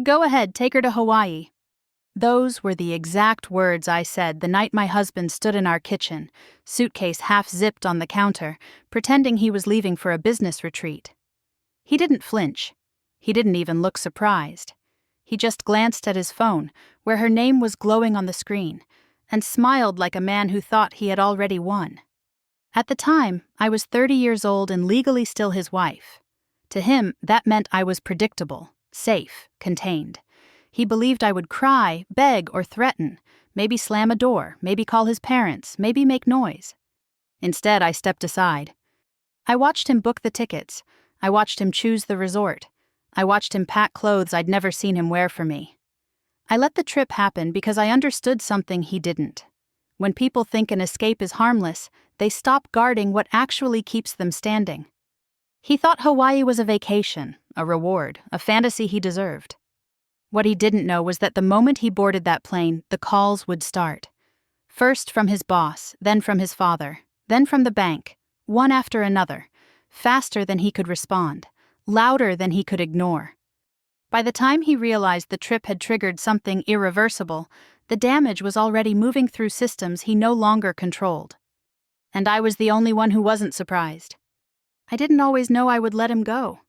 Go ahead, take her to Hawaii. Those were the exact words I said the night my husband stood in our kitchen, suitcase half zipped on the counter, pretending he was leaving for a business retreat. He didn't flinch. He didn't even look surprised. He just glanced at his phone, where her name was glowing on the screen, and smiled like a man who thought he had already won. At the time, I was 30 years old and legally still his wife. To him, that meant I was predictable, safe, contained. He believed I would cry, beg, or threaten, maybe slam a door, maybe call his parents, maybe make noise. Instead, I stepped aside. I watched him book the tickets. I watched him choose the resort. I watched him pack clothes I'd never seen him wear for me. I let the trip happen because I understood something he didn't. When people think an escape is harmless, they stop guarding what actually keeps them standing. He thought Hawaii was a vacation, a reward, a fantasy he deserved. What he didn't know was that the moment he boarded that plane, the calls would start. First from his boss, then from his father, then from the bank, one after another, faster than he could respond, louder than he could ignore. By the time he realized the trip had triggered something irreversible, the damage was already moving through systems he no longer controlled. And I was the only one who wasn't surprised. I didn't always know I would let him go.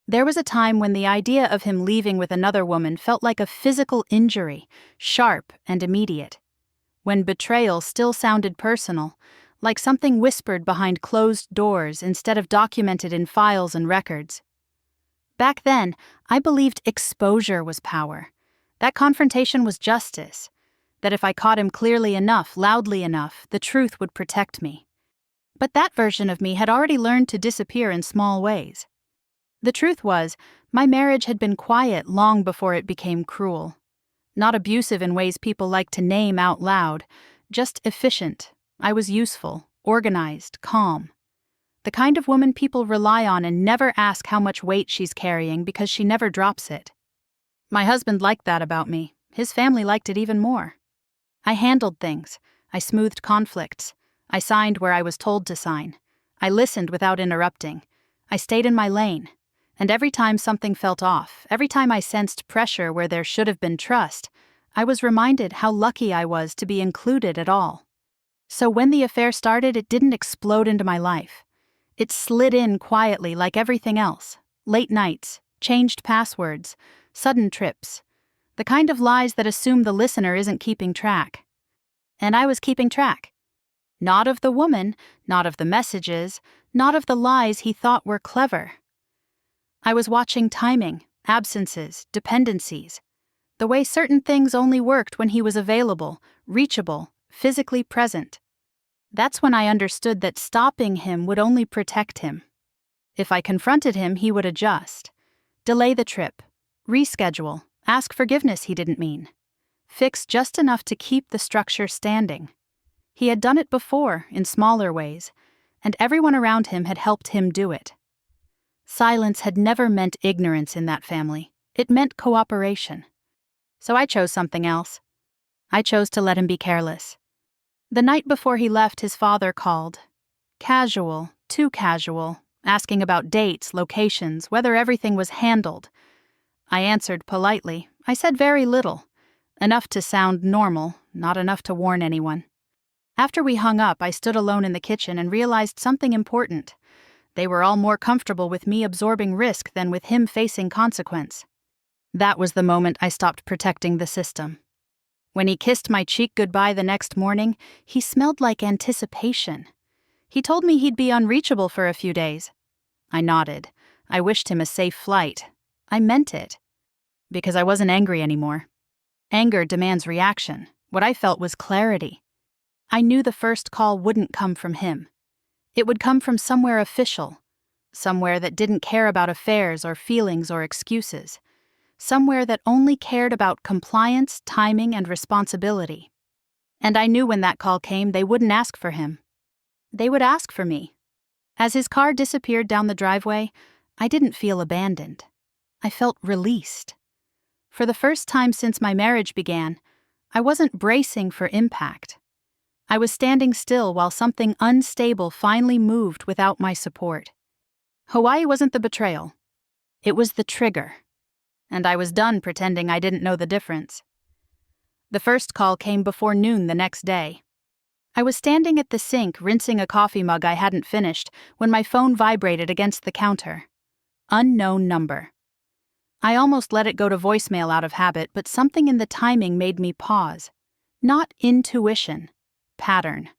There was a time when the idea of him leaving with another woman felt like a physical injury, sharp and immediate. When betrayal still sounded personal, like something whispered behind closed doors instead of documented in files and records. Back then, I believed exposure was power, that confrontation was justice, that if I caught him clearly enough, loudly enough, the truth would protect me. But that version of me had already learned to disappear in small ways. The truth was, my marriage had been quiet long before it became cruel. Not abusive in ways people like to name out loud, just efficient. I was useful, organized, calm. The kind of woman people rely on and never ask how much weight she's carrying because she never drops it. My husband liked that about me. His family liked it even more. I handled things. I smoothed conflicts. I signed where I was told to sign. I listened without interrupting. I stayed in my lane. And every time something felt off, every time I sensed pressure where there should have been trust, I was reminded how lucky I was to be included at all. So when the affair started, it didn't explode into my life. It slid in quietly like everything else. Late nights, changed passwords, sudden trips. The kind of lies that assume the listener isn't keeping track. And I was keeping track. Not of the woman, not of the messages, not of the lies he thought were clever. I was watching timing, absences, dependencies. The way certain things only worked when he was available, reachable, physically present. That's when I understood that stopping him would only protect him. If I confronted him, he would adjust. Delay the trip. Reschedule. Ask forgiveness he didn't mean. Fix just enough to keep the structure standing. He had done it before, in smaller ways, and everyone around him had helped him do it. Silence had never meant ignorance in that family. It meant cooperation. So I chose something else. I chose to let him be careless. The night before he left, his father called. Casual, too casual, asking about dates, locations, whether everything was handled. I answered politely. I said very little. Enough to sound normal, not enough to warn anyone. After we hung up, I stood alone in the kitchen and realized something important. They were all more comfortable with me absorbing risk than with him facing consequence. That was the moment I stopped protecting the system. When he kissed my cheek goodbye the next morning, he smelled like anticipation. He told me he'd be unreachable for a few days. I nodded. I wished him a safe flight. I meant it. Because I wasn't angry anymore. Anger demands reaction. What I felt was clarity. I knew the first call wouldn't come from him. It would come from somewhere official. Somewhere that didn't care about affairs or feelings or excuses. Somewhere that only cared about compliance, timing, and responsibility. And I knew when that call came, they wouldn't ask for him. They would ask for me. As his car disappeared down the driveway, I didn't feel abandoned. I felt released. For the first time since my marriage began, I wasn't bracing for impact. I was standing still while something unstable finally moved without my support. Hawaii wasn't the betrayal. It was the trigger. and I was done pretending I didn't know the difference. The first call came before noon the next day. I was standing at the sink rinsing a coffee mug I hadn't finished when my phone vibrated against the counter. Unknown number. I almost let it go to voicemail out of habit, but something in the timing made me pause. Not intuition. Pattern.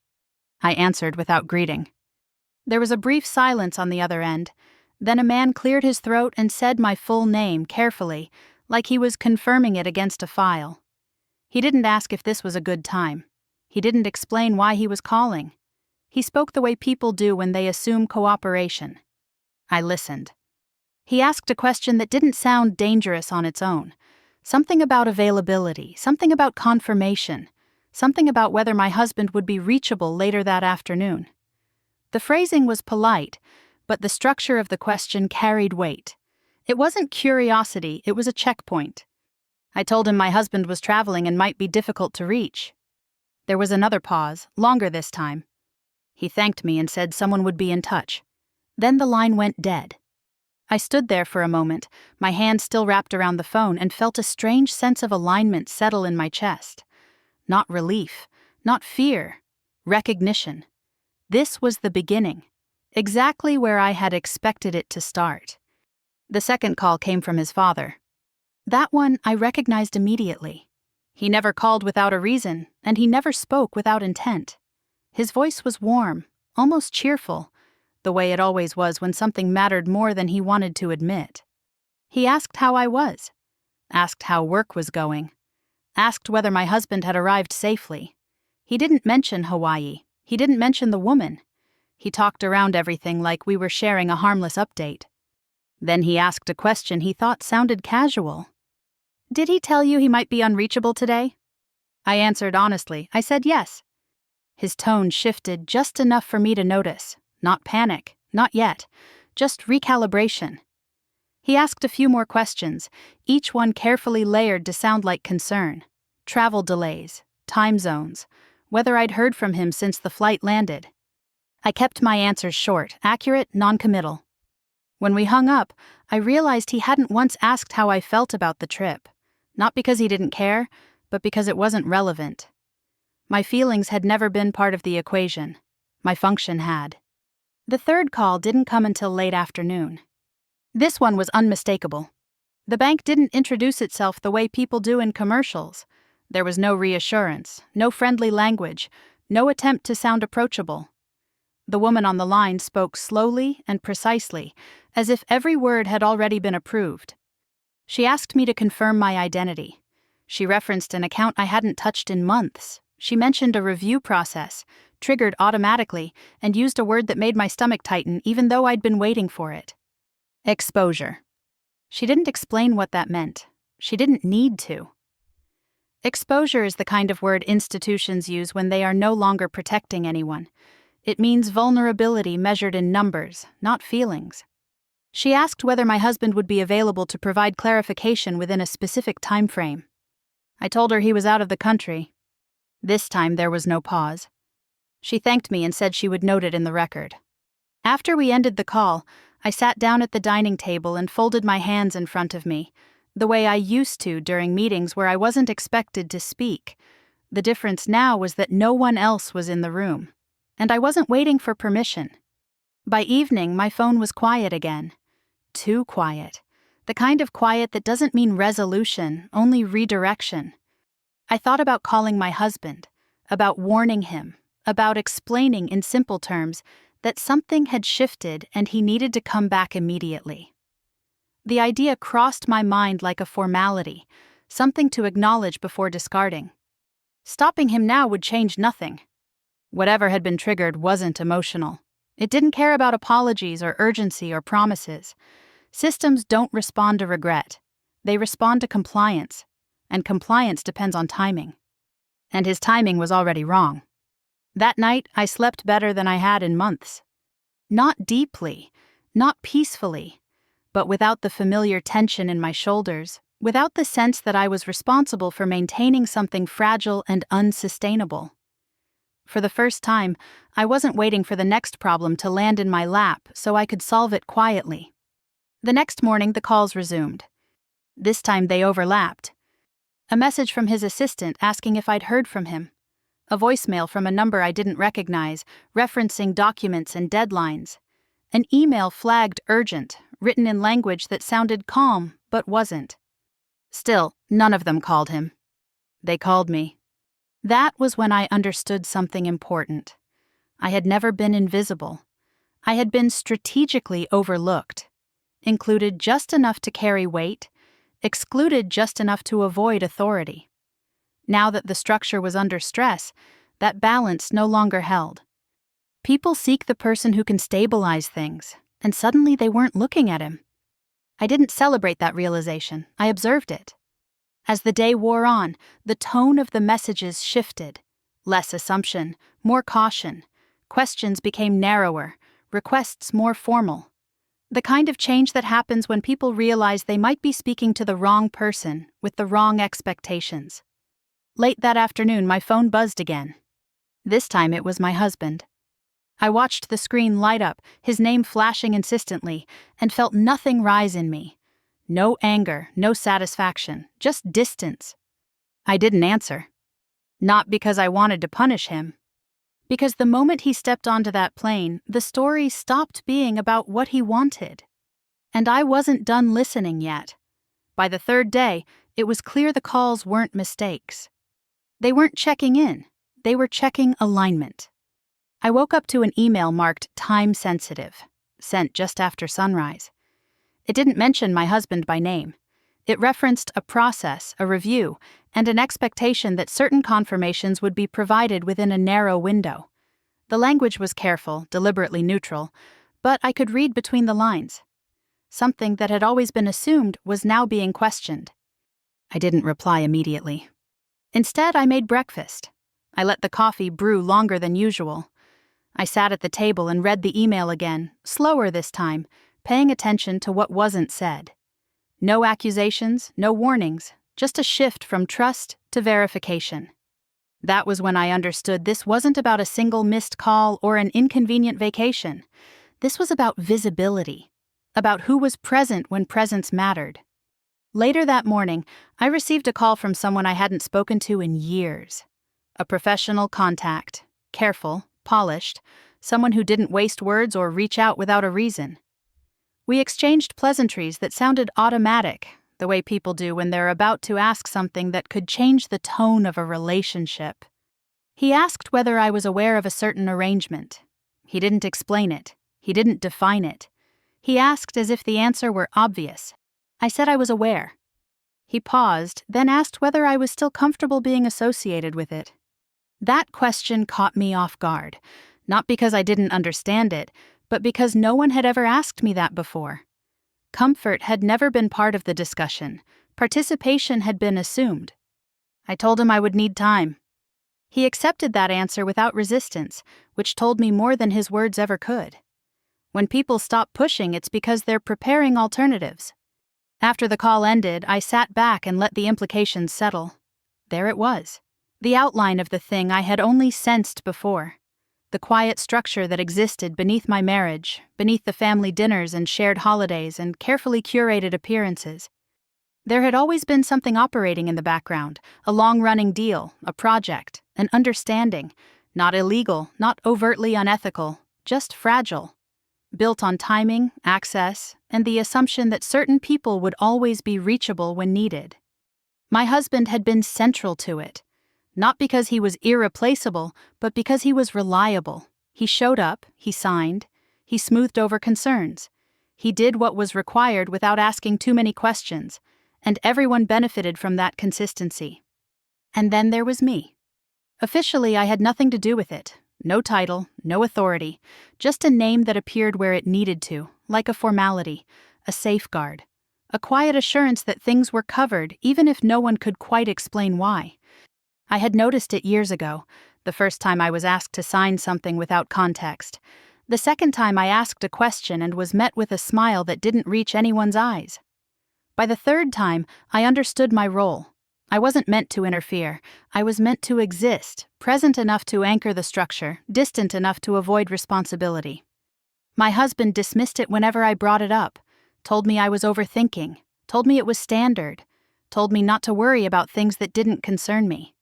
I answered without greeting. There was a brief silence on the other end. Then a man cleared his throat and said my full name carefully, like he was confirming it against a file. He didn't ask if this was a good time. He didn't explain why he was calling. He spoke the way people do when they assume cooperation. I listened. He asked a question that didn't sound dangerous on its own. Something about availability, something about confirmation, something about whether my husband would be reachable later that afternoon. The phrasing was polite, but the structure of the question carried weight. It wasn't curiosity, it was a checkpoint. I told him my husband was traveling and might be difficult to reach. There was another pause, longer this time. He thanked me and said someone would be in touch. Then the line went dead. I stood there for a moment, my hand still wrapped around the phone, and felt a strange sense of alignment settle in my chest. Not relief, not fear, recognition. This was the beginning, exactly where I had expected it to start. The second call came from his father. That one I recognized immediately. He never called without a reason, and he never spoke without intent. His voice was warm, almost cheerful, the way it always was when something mattered more than he wanted to admit. He asked how I was, asked how work was going, asked whether my husband had arrived safely. He didn't mention Hawaii. He didn't mention the woman. He talked around everything like we were sharing a harmless update. Then he asked a question he thought sounded casual. "Did he tell you he might be unreachable today?" I answered honestly. I said yes. His tone shifted just enough for me to notice. Not panic, not yet, just recalibration. He asked a few more questions, each one carefully layered to sound like concern. Travel delays, time zones, whether I'd heard from him since the flight landed. I kept my answers short, accurate, non-committal. When we hung up, I realized he hadn't once asked how I felt about the trip. Not because he didn't care, but because it wasn't relevant. My feelings had never been part of the equation. My function had. The third call didn't come until late afternoon. This one was unmistakable. The bank didn't introduce itself the way people do in commercials. There was no reassurance, no friendly language, no attempt to sound approachable. The woman on the line spoke slowly and precisely, as if every word had already been approved. She asked me to confirm my identity. She referenced an account I hadn't touched in months. She mentioned a review process, triggered automatically, and used a word that made my stomach tighten even though I'd been waiting for it. Exposure. She didn't explain what that meant. She didn't need to. Exposure is the kind of word institutions use when they are no longer protecting anyone. It means vulnerability measured in numbers, not feelings. She asked whether my husband would be available to provide clarification within a specific time frame. I told her he was out of the country. This time there was no pause. She thanked me and said she would note it in the record. After we ended the call, I sat down at the dining table and folded my hands in front of me, the way I used to during meetings where I wasn't expected to speak. The difference now was that no one else was in the room, and I wasn't waiting for permission. By evening, my phone was quiet again. Too quiet. The kind of quiet that doesn't mean resolution, only redirection. I thought about calling my husband, about warning him, about explaining in simple terms that something had shifted and he needed to come back immediately. The idea crossed my mind like a formality, something to acknowledge before discarding. Stopping him now would change nothing. Whatever had been triggered wasn't emotional. It didn't care about apologies or urgency or promises. Systems don't respond to regret. They respond to compliance, and compliance depends on timing. And his timing was already wrong. That night, I slept better than I had in months. Not deeply, not peacefully, but without the familiar tension in my shoulders, without the sense that I was responsible for maintaining something fragile and unsustainable. For the first time, I wasn't waiting for the next problem to land in my lap so I could solve it quietly. The next morning, the calls resumed. This time they overlapped. A message from his assistant asking if I'd heard from him. A voicemail from a number I didn't recognize, referencing documents and deadlines. An email flagged urgent, written in language that sounded calm, but wasn't. Still, none of them called him. They called me. That was when I understood something important. I had never been invisible. I had been strategically overlooked, included just enough to carry weight, excluded just enough to avoid authority. Now that the structure was under stress, that balance no longer held. People seek the person who can stabilize things, and suddenly they weren't looking at him. I didn't celebrate that realization, I observed it. As the day wore on, the tone of the messages shifted. Less assumption, more caution. Questions became narrower, requests more formal. The kind of change that happens when people realize they might be speaking to the wrong person with the wrong expectations. Late that afternoon, my phone buzzed again. This time it was my husband. I watched the screen light up, his name flashing insistently, and felt nothing rise in me. No anger, no satisfaction, just distance. I didn't answer. Not because I wanted to punish him. Because the moment he stepped onto that plane, the story stopped being about what he wanted. And I wasn't done listening yet. By the third day, it was clear the calls weren't mistakes. They weren't checking in. They were checking alignment. I woke up to an email marked time sensitive, sent just after sunrise. It didn't mention my husband by name. It referenced a process, a review, and an expectation that certain confirmations would be provided within a narrow window. The language was careful, deliberately neutral, but I could read between the lines. Something that had always been assumed was now being questioned. I didn't reply immediately. Instead, I made breakfast. I let the coffee brew longer than usual. I sat at the table and read the email again, slower this time, paying attention to what wasn't said. No accusations, no warnings, just a shift from trust to verification. That was when I understood this wasn't about a single missed call or an inconvenient vacation. This was about visibility, about who was present when presence mattered. Later that morning, I received a call from someone I hadn't spoken to in years. A professional contact, careful, polished, someone who didn't waste words or reach out without a reason. We exchanged pleasantries that sounded automatic, the way people do when they're about to ask something that could change the tone of a relationship. He asked whether I was aware of a certain arrangement. He didn't explain it. He didn't define it. He asked as if the answer were obvious. I said I was aware. He paused, then asked whether I was still comfortable being associated with it. That question caught me off guard, not because I didn't understand it, but because no one had ever asked me that before. Comfort had never been part of the discussion. Participation had been assumed. I told him I would need time. He accepted that answer without resistance, which told me more than his words ever could. When people stop pushing, it's because they're preparing alternatives. After the call ended, I sat back and let the implications settle. There it was. The outline of the thing I had only sensed before. The quiet structure that existed beneath my marriage, beneath the family dinners and shared holidays and carefully curated appearances. There had always been something operating in the background, a long-running deal, a project, an understanding, not illegal, not overtly unethical, just fragile, built on timing, access, and the assumption that certain people would always be reachable when needed. My husband had been central to it. Not because he was irreplaceable, but because he was reliable. He showed up, he signed, he smoothed over concerns. He did what was required without asking too many questions, and everyone benefited from that consistency. And then there was me. Officially, I had nothing to do with it. No title, no authority, just a name that appeared where it needed to, like a formality, a safeguard, a quiet assurance that things were covered even if no one could quite explain why. I had noticed it years ago, the first time I was asked to sign something without context. The second time I asked a question and was met with a smile that didn't reach anyone's eyes. By the third time, I understood my role. I wasn't meant to interfere. I was meant to exist, present enough to anchor the structure, distant enough to avoid responsibility. My husband dismissed it whenever I brought it up, told me I was overthinking, told me it was standard, told me not to worry about things that didn't concern me.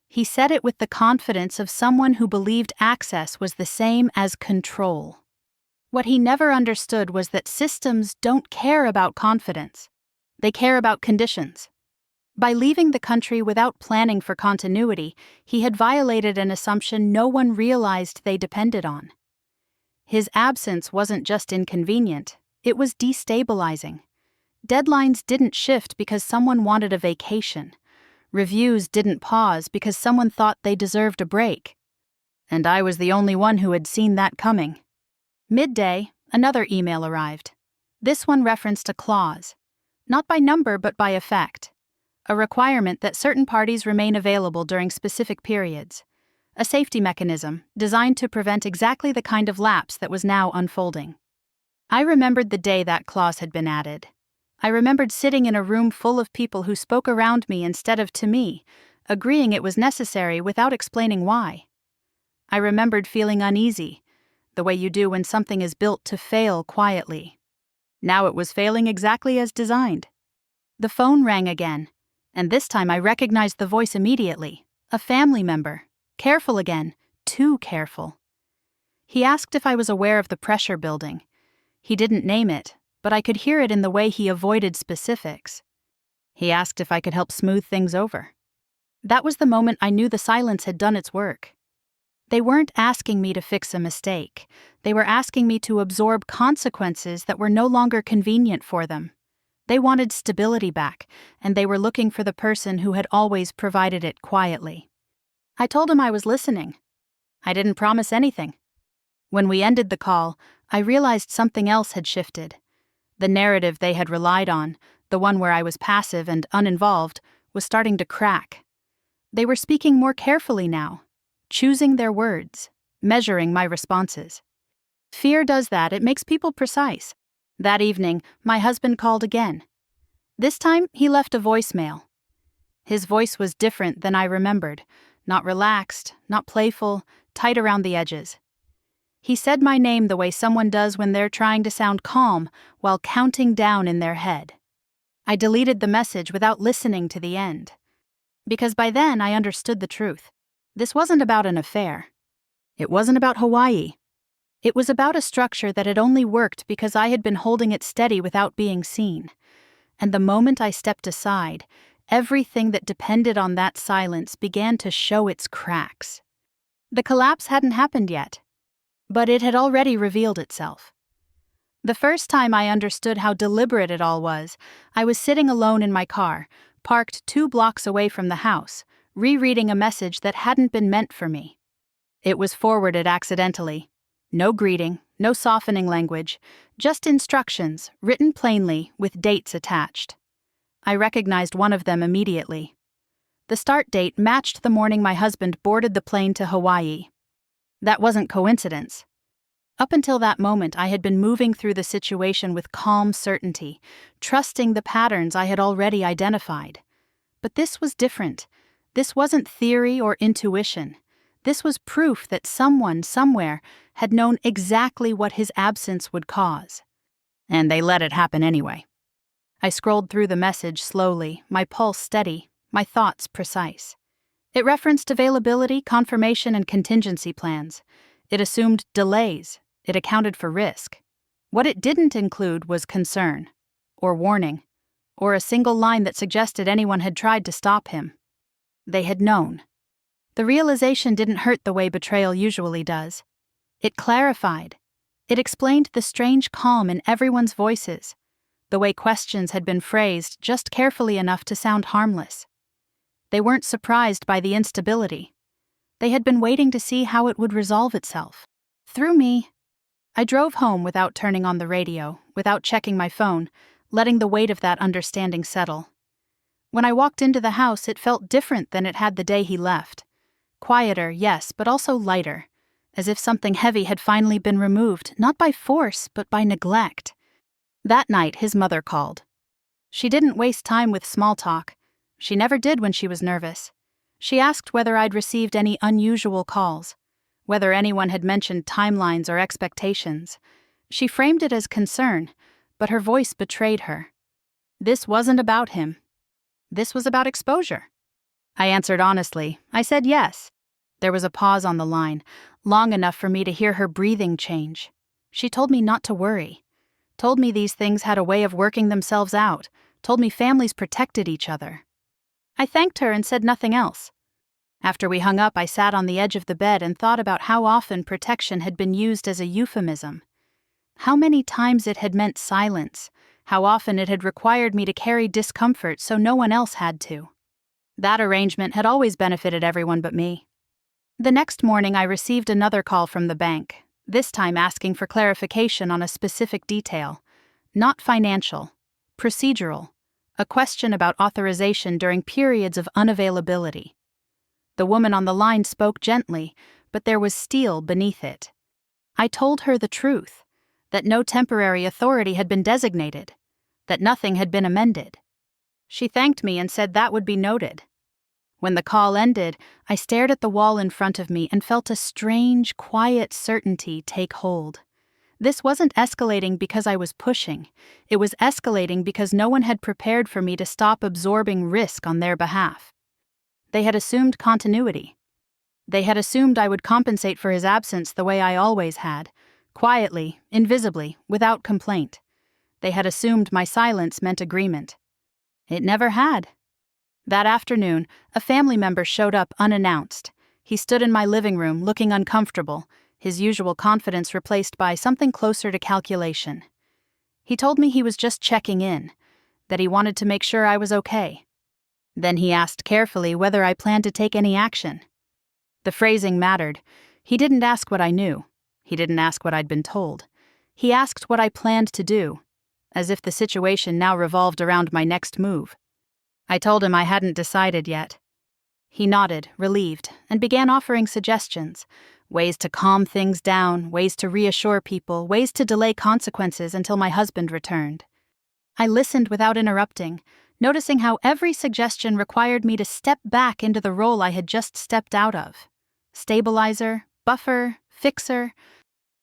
He said it with the confidence of someone who believed access was the same as control. What he never understood was that systems don't care about confidence. They care about conditions. By leaving the country without planning for continuity, he had violated an assumption no one realized they depended on. His absence wasn't just inconvenient, it was destabilizing. Deadlines didn't shift because someone wanted a vacation. Reviews didn't pause because someone thought they deserved a break. And I was the only one who had seen that coming. Midday, another email arrived. This one referenced a clause, not by number but by effect, a requirement that certain parties remain available during specific periods, a safety mechanism designed to prevent exactly the kind of lapse that was now unfolding. I remembered the day that clause had been added. I remembered sitting in a room full of people who spoke around me instead of to me, agreeing it was necessary without explaining why. I remembered feeling uneasy, the way you do when something is built to fail quietly. Now it was failing exactly as designed. The phone rang again, and this time I recognized the voice immediately, a family member, careful again, too careful. He asked if I was aware of the pressure building. He didn't name it, but I could hear it in the way he avoided specifics. He asked if I could help smooth things over. That was the moment I knew the silence had done its work. They weren't asking me to fix a mistake. They were asking me to absorb consequences that were no longer convenient for them. They wanted stability back, and they were looking for the person who had always provided it quietly. I told him I was listening. I didn't promise anything. When we ended the call, I realized something else had shifted. The narrative they had relied on, the one where I was passive and uninvolved, was starting to crack. They were speaking more carefully now, choosing their words, measuring my responses. Fear does that, it makes people precise. That evening, my husband called again. This time, he left a voicemail. His voice was different than I remembered, not relaxed, not playful, tight around the edges. He said my name the way someone does when they're trying to sound calm while counting down in their head. I deleted the message without listening to the end. Because by then I understood the truth. This wasn't about an affair. It wasn't about Hawaii. It was about a structure that had only worked because I had been holding it steady without being seen. And the moment I stepped aside, everything that depended on that silence began to show its cracks. The collapse hadn't happened yet, but it had already revealed itself. The first time I understood how deliberate it all was, I was sitting alone in my car, parked 2 blocks away from the house, rereading a message that hadn't been meant for me. It was forwarded accidentally. No greeting, no softening language, just instructions, written plainly, with dates attached. I recognized one of them immediately. The start date matched the morning my husband boarded the plane to Hawaii. That wasn't coincidence. Up until that moment, I had been moving through the situation with calm certainty, trusting the patterns I had already identified. But this was different. This wasn't theory or intuition. This was proof that someone, somewhere, had known exactly what his absence would cause. And they let it happen anyway. I scrolled through the message slowly, my pulse steady, my thoughts precise. It referenced availability, confirmation, and contingency plans. It assumed delays. It accounted for risk. What it didn't include was concern, or warning, or a single line that suggested anyone had tried to stop him. They had known. The realization didn't hurt the way betrayal usually does. It clarified. It explained the strange calm in everyone's voices, the way questions had been phrased just carefully enough to sound harmless. They weren't surprised by the instability. They had been waiting to see how it would resolve itself. Through me. I drove home without turning on the radio, without checking my phone, letting the weight of that understanding settle. When I walked into the house, it felt different than it had the day he left. Quieter, yes, but also lighter, as if something heavy had finally been removed, not by force, but by neglect. That night, his mother called. She didn't waste time with small talk. She never did when she was nervous. She asked whether I'd received any unusual calls, whether anyone had mentioned timelines or expectations. She framed it as concern, but her voice betrayed her. This wasn't about him. This was about exposure. I answered honestly. I said yes. There was a pause on the line, long enough for me to hear her breathing change. She told me not to worry. Told me these things had a way of working themselves out. Told me families protected each other. I thanked her and said nothing else. After we hung up, I sat on the edge of the bed and thought about how often protection had been used as a euphemism. How many times it had meant silence. How often it had required me to carry discomfort so no one else had to. That arrangement had always benefited everyone but me. The next morning, I received another call from the bank, this time asking for clarification on a specific detail. Not financial, procedural, a question about authorization during periods of unavailability. The woman on the line spoke gently, but there was steel beneath it. I told her the truth, that no temporary authority had been designated, that nothing had been amended. She thanked me and said that would be noted. When the call ended, I stared at the wall in front of me and felt a strange, quiet certainty take hold. This wasn't escalating because I was pushing. It was escalating because no one had prepared for me to stop absorbing risk on their behalf. They had assumed continuity. They had assumed I would compensate for his absence the way I always had, quietly, invisibly, without complaint. They had assumed my silence meant agreement. It never had. That afternoon, a family member showed up unannounced. He stood in my living room, looking uncomfortable, his usual confidence replaced by something closer to calculation. He told me he was just checking in, that he wanted to make sure I was okay. Then he asked carefully whether I planned to take any action. The phrasing mattered. He didn't ask what I knew. He didn't ask what I'd been told. He asked what I planned to do, as if the situation now revolved around my next move. I told him I hadn't decided yet. He nodded, relieved, and began offering suggestions. Ways to calm things down, ways to reassure people, ways to delay consequences until my husband returned. I listened without interrupting, noticing how every suggestion required me to step back into the role I had just stepped out of. Stabilizer, buffer, fixer.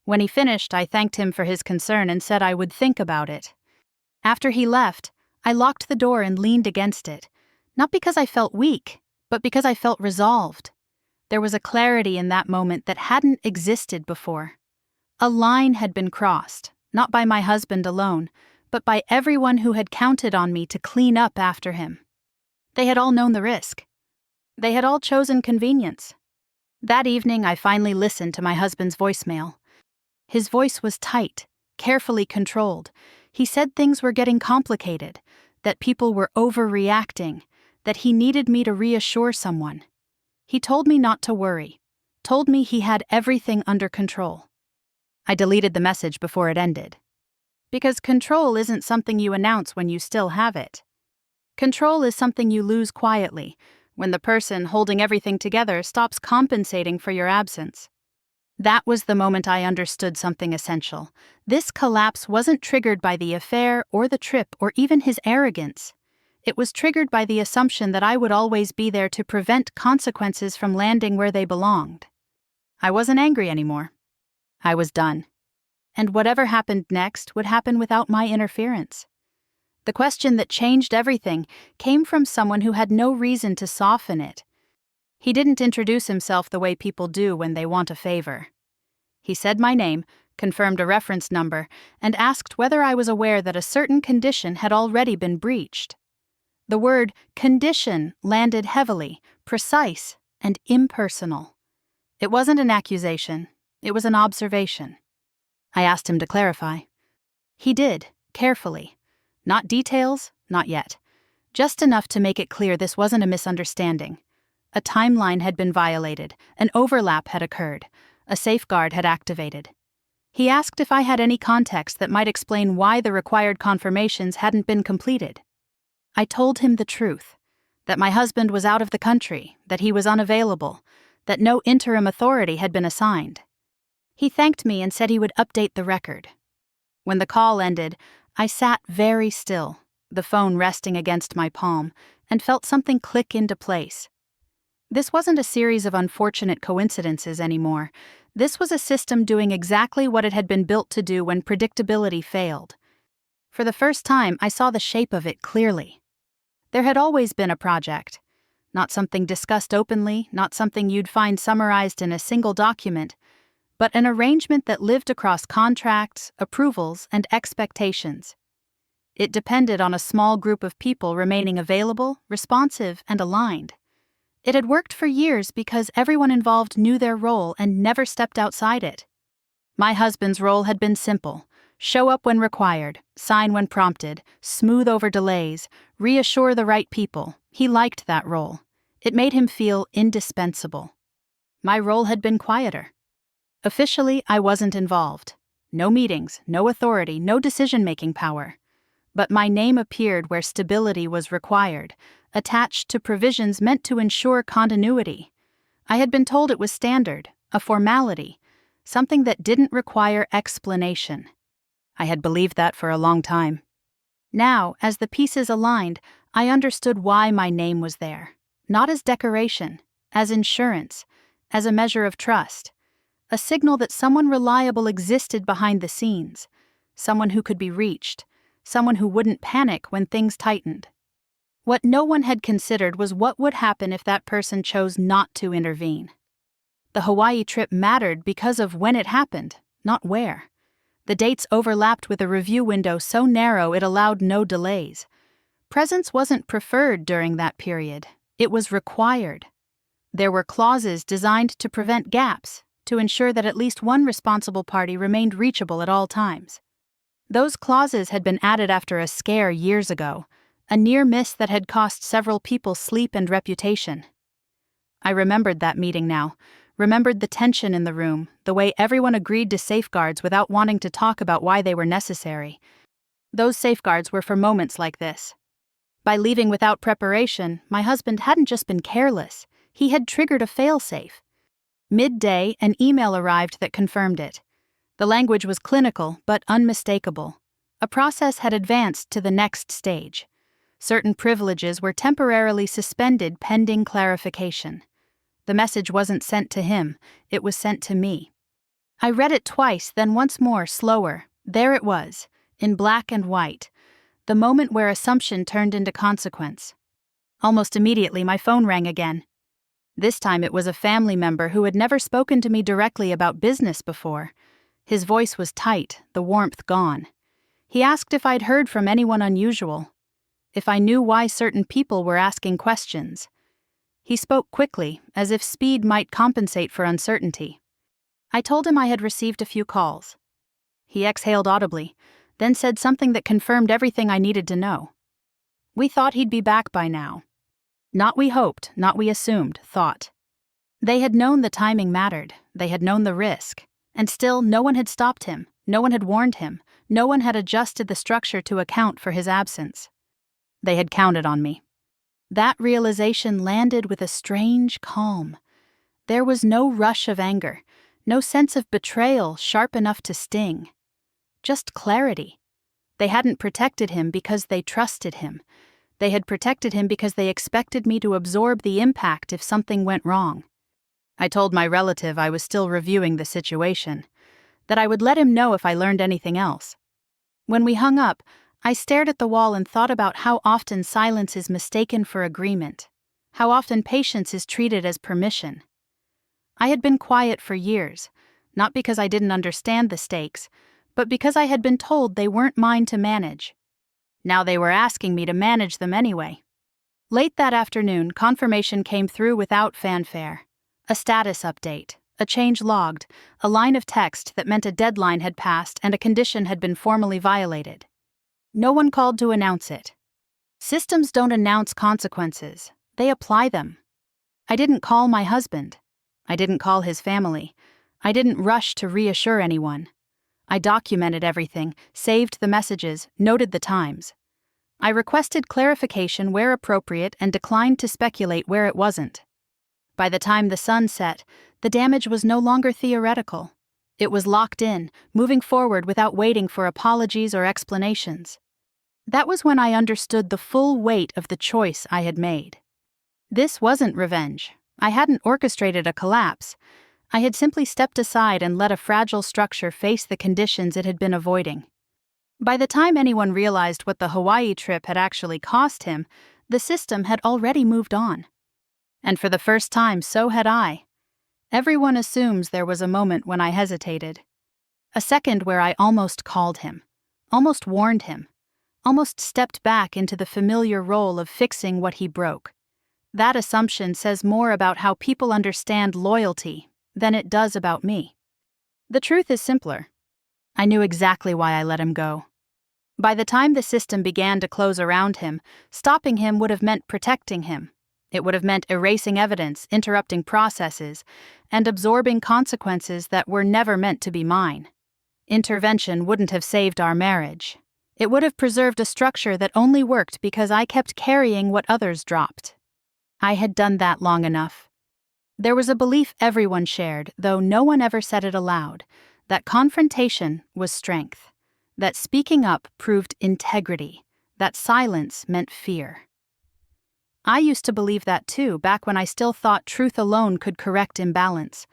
When he finished, I thanked him for his concern and said I would think about it. After he left, I locked the door and leaned against it, not because I felt weak, but because I felt resolved. There was a clarity in that moment that hadn't existed before. A line had been crossed, not by my husband alone, but by everyone who had counted on me to clean up after him. They had all known the risk. They had all chosen convenience. That evening, I finally listened to my husband's voicemail. His voice was tight, carefully controlled. He said things were getting complicated, that people were overreacting, that he needed me to reassure someone. He told me not to worry, told me he had everything under control. I deleted the message before it ended. Because control isn't something you announce when you still have it. Control is something you lose quietly, when the person holding everything together stops compensating for your absence. That was the moment I understood something essential. This collapse wasn't triggered by the affair or the trip or even his arrogance. It was triggered by the assumption that I would always be there to prevent consequences from landing where they belonged. I wasn't angry anymore. I was done. And whatever happened next would happen without my interference. The question that changed everything came from someone who had no reason to soften it. He didn't introduce himself the way people do when they want a favor. He said my name, confirmed a reference number, and asked whether I was aware that a certain condition had already been breached. The word condition landed heavily, precise, and impersonal. It wasn't an accusation, it was an observation. I asked him to clarify. He did, carefully. Not details, not yet. Just enough to make it clear this wasn't a misunderstanding. A timeline had been violated, an overlap had occurred, a safeguard had activated. He asked if I had any context that might explain why the required confirmations hadn't been completed. I told him the truth, that my husband was out of the country, that he was unavailable, that no interim authority had been assigned. He thanked me and said he would update the record. When the call ended, I sat very still, the phone resting against my palm, and felt something click into place. This wasn't a series of unfortunate coincidences anymore. This was a system doing exactly what it had been built to do when predictability failed. For the first time, I saw the shape of it clearly. There had always been a project. Not something discussed openly, not something you'd find summarized in a single document, but an arrangement that lived across contracts, approvals, and expectations. It depended on a small group of people remaining available, responsive, and aligned. It had worked for years because everyone involved knew their role and never stepped outside it. My husband's role had been simple: show up when required, sign when prompted, smooth over delays, reassure the right people. He liked that role. It made him feel indispensable. My role had been quieter. Officially, I wasn't involved. No meetings, no authority, no decision-making power. But my name appeared where stability was required, attached to provisions meant to ensure continuity. I had been told it was standard, a formality, something that didn't require explanation. I had believed that for a long time. Now, as the pieces aligned, I understood why my name was there. Not as decoration, as insurance, as a measure of trust. A signal that someone reliable existed behind the scenes, someone who could be reached, someone who wouldn't panic when things tightened. What no one had considered was what would happen if that person chose not to intervene. The Hawaii trip mattered because of when it happened, not where. The dates overlapped with a review window so narrow it allowed no delays. Presence wasn't preferred during that period. It was required. There were clauses designed to prevent gaps, to ensure that at least one responsible party remained reachable at all times. Those clauses had been added after a scare years ago, a near miss that had cost several people sleep and reputation. I remembered that meeting now, remembered the tension in the room, the way everyone agreed to safeguards without wanting to talk about why they were necessary. Those safeguards were for moments like this. By leaving without preparation, my husband hadn't just been careless, he had triggered a failsafe. Midday, an email arrived that confirmed it. The language was clinical but unmistakable. A process had advanced to the next stage. Certain privileges were temporarily suspended pending clarification. The message wasn't sent to him, it was sent to me. I read it twice, then once more, slower. There it was, in black and white, the moment where assumption turned into consequence. Almost immediately, my phone rang again. This time it was a family member who had never spoken to me directly about business before. His voice was tight, the warmth gone. He asked if I'd heard from anyone unusual, if I knew why certain people were asking questions. He spoke quickly, as if speed might compensate for uncertainty. I told him I had received a few calls. He exhaled audibly, then said something that confirmed everything I needed to know. We thought he'd be back by now. Not we hoped, not we assumed, thought. They had known the timing mattered, they had known the risk, and still no one had stopped him, no one had warned him, no one had adjusted the structure to account for his absence. They had counted on me. That realization landed with a strange calm. There was no rush of anger, no sense of betrayal sharp enough to sting. Just clarity. They hadn't protected him because they trusted him. They had protected him because they expected me to absorb the impact if something went wrong. I told my relative I was still reviewing the situation, that I would let him know if I learned anything else. When we hung up, I stared at the wall and thought about how often silence is mistaken for agreement, how often patience is treated as permission. I had been quiet for years, not because I didn't understand the stakes, but because I had been told they weren't mine to manage. Now they were asking me to manage them anyway. Late that afternoon, confirmation came through without fanfare. A status update, a change logged, a line of text that meant a deadline had passed and a condition had been formally violated. No one called to announce it. Systems don't announce consequences, they apply them. I didn't call my husband. I didn't call his family. I didn't rush to reassure anyone. I documented everything, saved the messages, noted the times. I requested clarification where appropriate and declined to speculate where it wasn't. By the time the sun set, the damage was no longer theoretical. It was locked in, moving forward without waiting for apologies or explanations. That was when I understood the full weight of the choice I had made. This wasn't revenge. I hadn't orchestrated a collapse. I had simply stepped aside and let a fragile structure face the conditions it had been avoiding. By the time anyone realized what the Hawaii trip had actually cost him, the system had already moved on. And for the first time, so had I. Everyone assumes there was a moment when I hesitated. A second where I almost called him, almost warned him, almost stepped back into the familiar role of fixing what he broke. That assumption says more about how people understand loyalty than it does about me. The truth is simpler. I knew exactly why I let him go. By the time the system began to close around him, stopping him would have meant protecting him. It would have meant erasing evidence, interrupting processes, and absorbing consequences that were never meant to be mine. Intervention wouldn't have saved our marriage. It would have preserved a structure that only worked because I kept carrying what others dropped. I had done that long enough. There was a belief everyone shared, though no one ever said it aloud, that confrontation was strength, that speaking up proved integrity, that silence meant fear. I used to believe that too, back when I still thought truth alone could correct imbalance.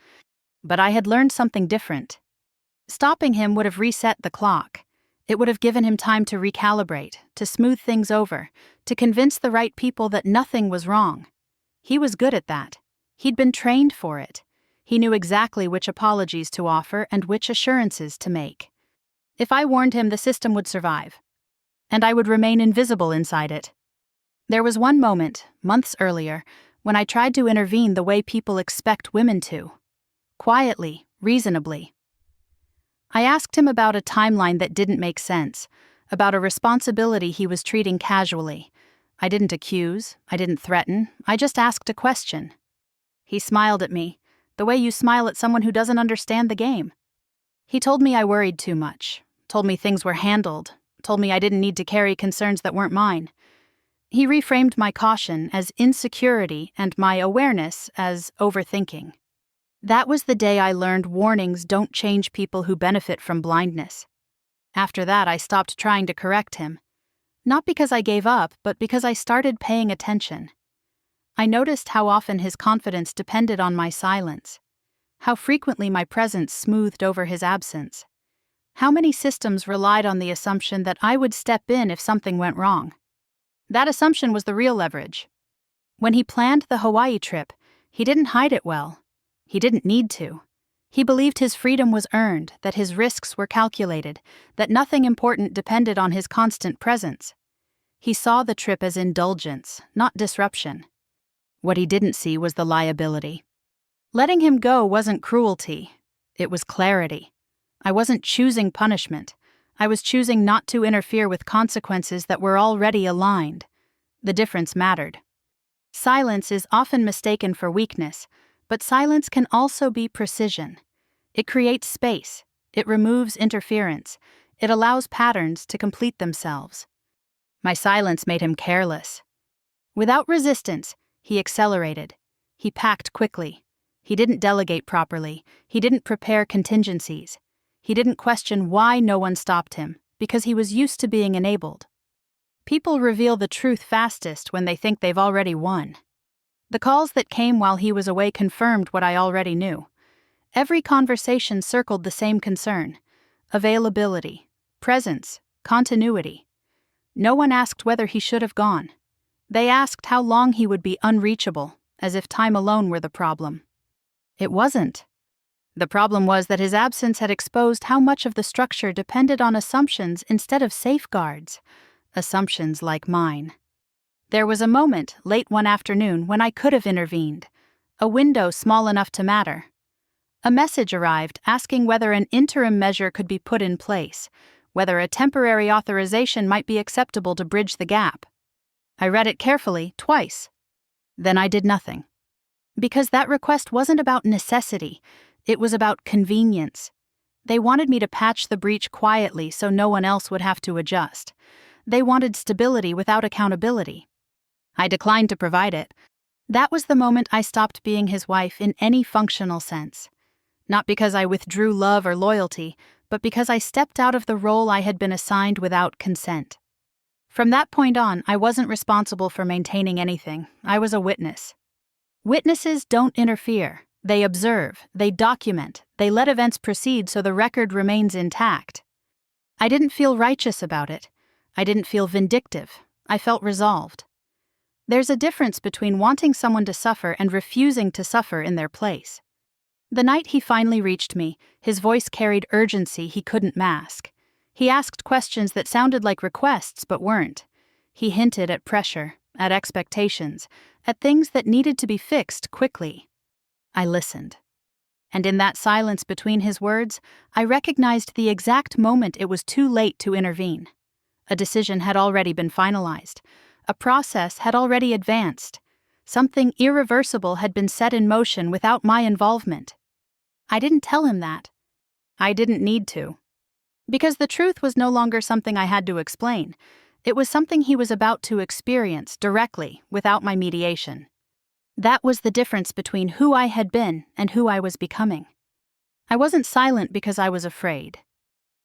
But I had learned something different. Stopping him would have reset the clock. It would have given him time to recalibrate, to smooth things over, to convince the right people that nothing was wrong. He was good at that. He'd been trained for it. He knew exactly which apologies to offer and which assurances to make. If I warned him, the system would survive, and I would remain invisible inside it. There was one moment, months earlier, when I tried to intervene the way people expect women to. Quietly, reasonably. I asked him about a timeline that didn't make sense, about a responsibility he was treating casually. I didn't accuse, I didn't threaten, I just asked a question. He smiled at me, the way you smile at someone who doesn't understand the game. He told me I worried too much, told me things were handled, told me I didn't need to carry concerns that weren't mine. He reframed my caution as insecurity and my awareness as overthinking. That was the day I learned warnings don't change people who benefit from blindness. After that, I stopped trying to correct him. Not because I gave up, but because I started paying attention. I noticed how often his confidence depended on my silence, how frequently my presence smoothed over his absence, how many systems relied on the assumption that I would step in if something went wrong. That assumption was the real leverage. When he planned the Hawaii trip, he didn't hide it well. He didn't need to. He believed his freedom was earned, that his risks were calculated, that nothing important depended on his constant presence. He saw the trip as indulgence, not disruption. What he didn't see was the liability. Letting him go wasn't cruelty. It was clarity. I wasn't choosing punishment. I was choosing not to interfere with consequences that were already aligned. The difference mattered. Silence is often mistaken for weakness, but silence can also be precision. It creates space. It removes interference. It allows patterns to complete themselves. My silence made him careless. Without resistance, he accelerated. He packed quickly. He didn't delegate properly. He didn't prepare contingencies. He didn't question why no one stopped him, because he was used to being enabled. People reveal the truth fastest when they think they've already won. The calls that came while he was away confirmed what I already knew. Every conversation circled the same concern: availability, presence, continuity. No one asked whether he should have gone. They asked how long he would be unreachable, as if time alone were the problem. It wasn't. The problem was that his absence had exposed how much of the structure depended on assumptions instead of safeguards, assumptions like mine. There was a moment, late one afternoon, when I could have intervened, a window small enough to matter. A message arrived asking whether an interim measure could be put in place, whether a temporary authorization might be acceptable to bridge the gap. I read it carefully, twice. Then I did nothing. Because that request wasn't about necessity, it was about convenience. They wanted me to patch the breach quietly so no one else would have to adjust. They wanted stability without accountability. I declined to provide it. That was the moment I stopped being his wife in any functional sense. Not because I withdrew love or loyalty, but because I stepped out of the role I had been assigned without consent. From that point on, I wasn't responsible for maintaining anything. I was a witness. Witnesses don't interfere. They observe, they document, they let events proceed so the record remains intact. I didn't feel righteous about it. I didn't feel vindictive. I felt resolved. There's a difference between wanting someone to suffer and refusing to suffer in their place. The night he finally reached me, his voice carried urgency he couldn't mask. He asked questions that sounded like requests but weren't. He hinted at pressure, at expectations, at things that needed to be fixed quickly. I listened. And in that silence between his words, I recognized the exact moment it was too late to intervene. A decision had already been finalized. A process had already advanced. Something irreversible had been set in motion without my involvement. I didn't tell him that. I didn't need to. Because the truth was no longer something I had to explain. It was something he was about to experience directly, without my mediation. That was the difference between who I had been and who I was becoming. I wasn't silent because I was afraid.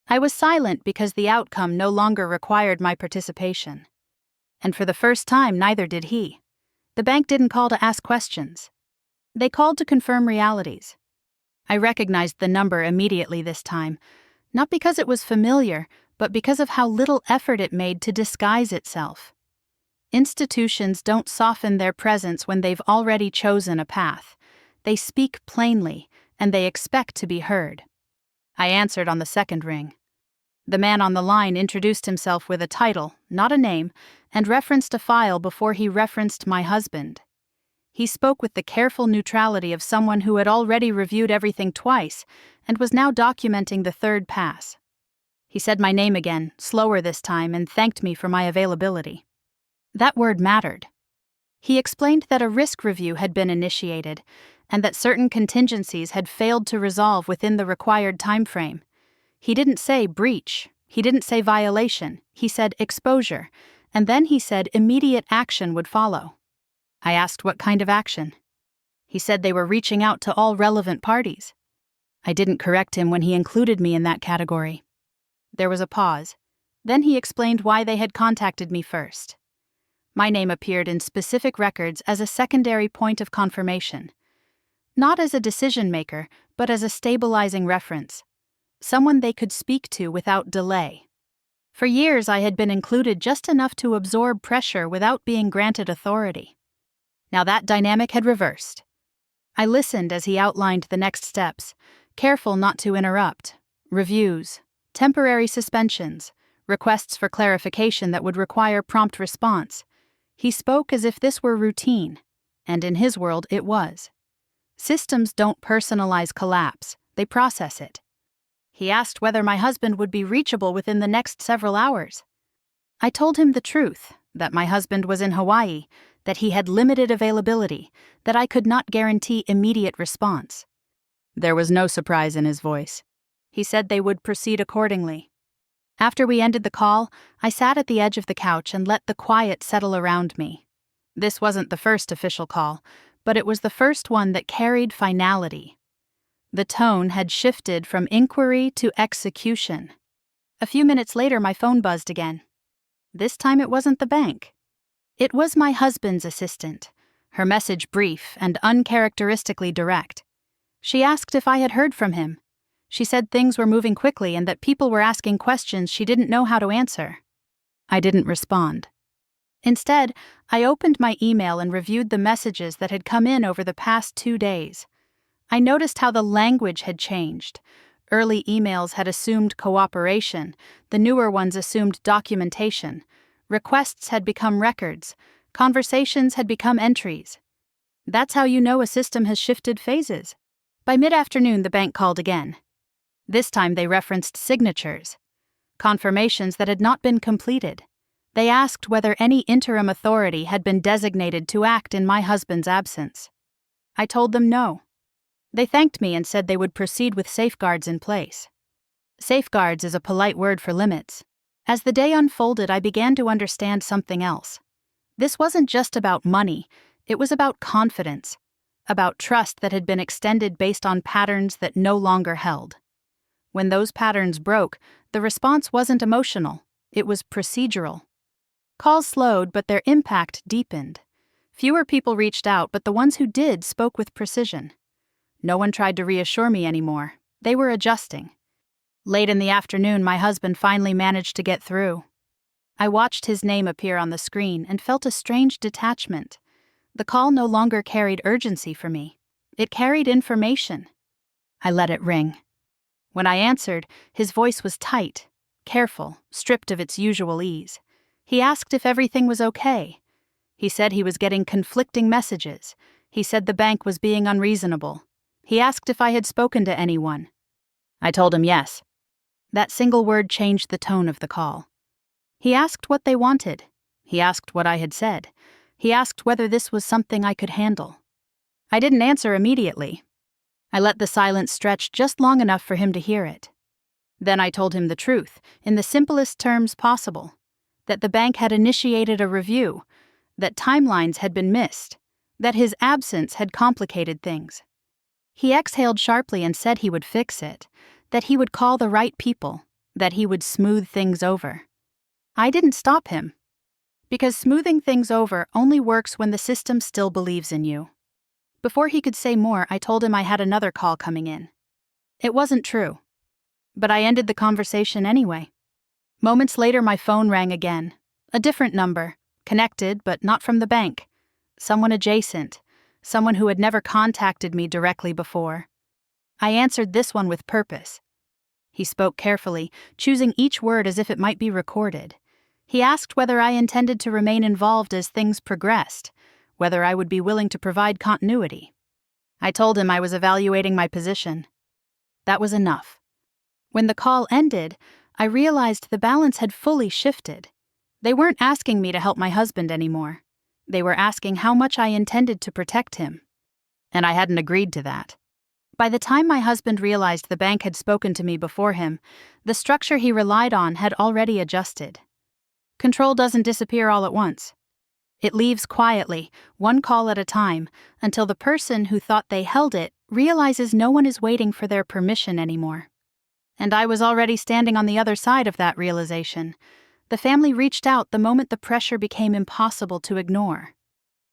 I was silent because the outcome no longer required my participation. And for the first time, neither did he. The bank didn't call to ask questions. They called to confirm realities. I recognized the number immediately this time, not because it was familiar, but because of how little effort it made to disguise itself. Institutions don't soften their presence when they've already chosen a path. They speak plainly, and they expect to be heard. I answered on the second ring. The man on the line introduced himself with a title, not a name, and referenced a file before he referenced my husband. He spoke with the careful neutrality of someone who had already reviewed everything twice and was now documenting the third pass. He said my name again, slower this time, and thanked me for my availability. That word mattered. He explained that a risk review had been initiated and that certain contingencies had failed to resolve within the required timeframe. He didn't say breach, he didn't say violation, he said exposure, and then he said immediate action would follow. I asked what kind of action. He said they were reaching out to all relevant parties. I didn't correct him when he included me in that category. There was a pause. Then he explained why they had contacted me first. My name appeared in specific records as a secondary point of confirmation. Not as a decision maker, but as a stabilizing reference. Someone they could speak to without delay. For years I had been included just enough to absorb pressure without being granted authority. Now that dynamic had reversed. I listened as he outlined the next steps, careful not to interrupt. Reviews, temporary suspensions, requests for clarification that would require prompt response. He spoke as if this were routine, and in his world it was. Systems don't personalize collapse, they process it. He asked whether my husband would be reachable within the next several hours. I told him the truth, that my husband was in Hawaii, that he had limited availability, that I could not guarantee immediate response. There was no surprise in his voice. He said they would proceed accordingly. After we ended the call, I sat at the edge of the couch and let the quiet settle around me. This wasn't the first official call, but it was the first one that carried finality. The tone had shifted from inquiry to execution. A few minutes later, my phone buzzed again. This time it wasn't the bank. It was my husband's assistant, her message brief and uncharacteristically direct. She asked if I had heard from him. She said things were moving quickly and that people were asking questions she didn't know how to answer. I didn't respond. Instead, I opened my email and reviewed the messages that had come in over the past 2 days. I noticed how the language had changed. Early emails had assumed cooperation, the newer ones assumed documentation. Requests had become records, conversations had become entries. That's how you know a system has shifted phases. By mid-afternoon, the bank called again. This time they referenced signatures, confirmations that had not been completed. They asked whether any interim authority had been designated to act in my husband's absence. I told them no. They thanked me and said they would proceed with safeguards in place. Safeguards is a polite word for limits. As the day unfolded, I began to understand something else. This wasn't just about money, it was about confidence, about trust that had been extended based on patterns that no longer held. When those patterns broke, the response wasn't emotional, it was procedural. Calls slowed, but their impact deepened. Fewer people reached out, but the ones who did spoke with precision. No one tried to reassure me anymore. They were adjusting. Late in the afternoon, my husband finally managed to get through. I watched his name appear on the screen and felt a strange detachment. The call no longer carried urgency for me. It carried information. I let it ring. When I answered, his voice was tight, careful, stripped of its usual ease. He asked if everything was okay. He said he was getting conflicting messages. He said the bank was being unreasonable. He asked if I had spoken to anyone. I told him yes. That single word changed the tone of the call. He asked what they wanted. He asked what I had said. He asked whether this was something I could handle. I didn't answer immediately. I let the silence stretch just long enough for him to hear it. Then I told him the truth, in the simplest terms possible, that the bank had initiated a review, that timelines had been missed, that his absence had complicated things. He exhaled sharply and said he would fix it, that he would call the right people, that he would smooth things over. I didn't stop him, because smoothing things over only works when the system still believes in you. Before he could say more, I told him I had another call coming in. It wasn't true, but I ended the conversation anyway. Moments later, my phone rang again. A different number, connected but not from the bank. Someone adjacent, someone who had never contacted me directly before. I answered this one with purpose. He spoke carefully, choosing each word as if it might be recorded. He asked whether I intended to remain involved as things progressed, whether I would be willing to provide continuity. I told him I was evaluating my position. That was enough. When the call ended, I realized the balance had fully shifted. They weren't asking me to help my husband anymore. They were asking how much I intended to protect him. And I hadn't agreed to that. By the time my husband realized the bank had spoken to me before him, the structure he relied on had already adjusted. Control doesn't disappear all at once. It leaves quietly, one call at a time, until the person who thought they held it realizes no one is waiting for their permission anymore. And I was already standing on the other side of that realization. The family reached out the moment the pressure became impossible to ignore.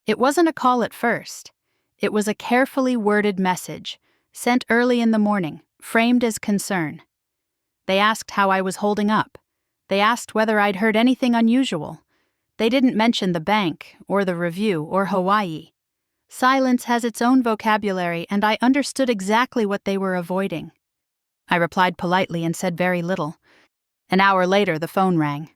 It wasn't a call at first. It was a carefully worded message, sent early in the morning, framed as concern. They asked how I was holding up. They asked whether I'd heard anything unusual. They didn't mention the bank, or the review, or Hawaii. Silence has its own vocabulary, and I understood exactly what they were avoiding. I replied politely and said very little. An hour later, the phone rang.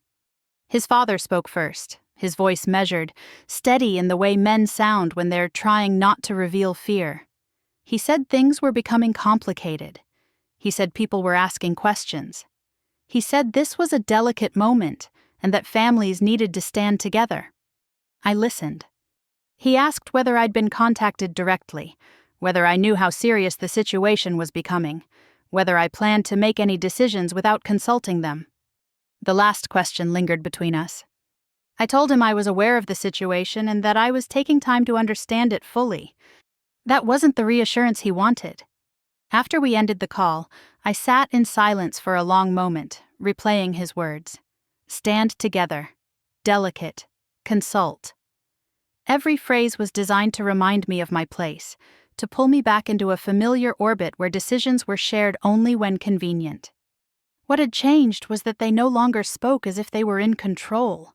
His father spoke first, his voice measured, steady in the way men sound when they're trying not to reveal fear. He said things were becoming complicated. He said people were asking questions. He said this was a delicate moment, and that families needed to stand together. I listened. He asked whether I'd been contacted directly, whether I knew how serious the situation was becoming, whether I planned to make any decisions without consulting them. The last question lingered between us. I told him I was aware of the situation and that I was taking time to understand it fully. That wasn't the reassurance he wanted. After we ended the call, I sat in silence for a long moment, replaying his words. Stand together. Delicate. Consult. Every phrase was designed to remind me of my place, to pull me back into a familiar orbit where decisions were shared only when convenient. What had changed was that they no longer spoke as if they were in control.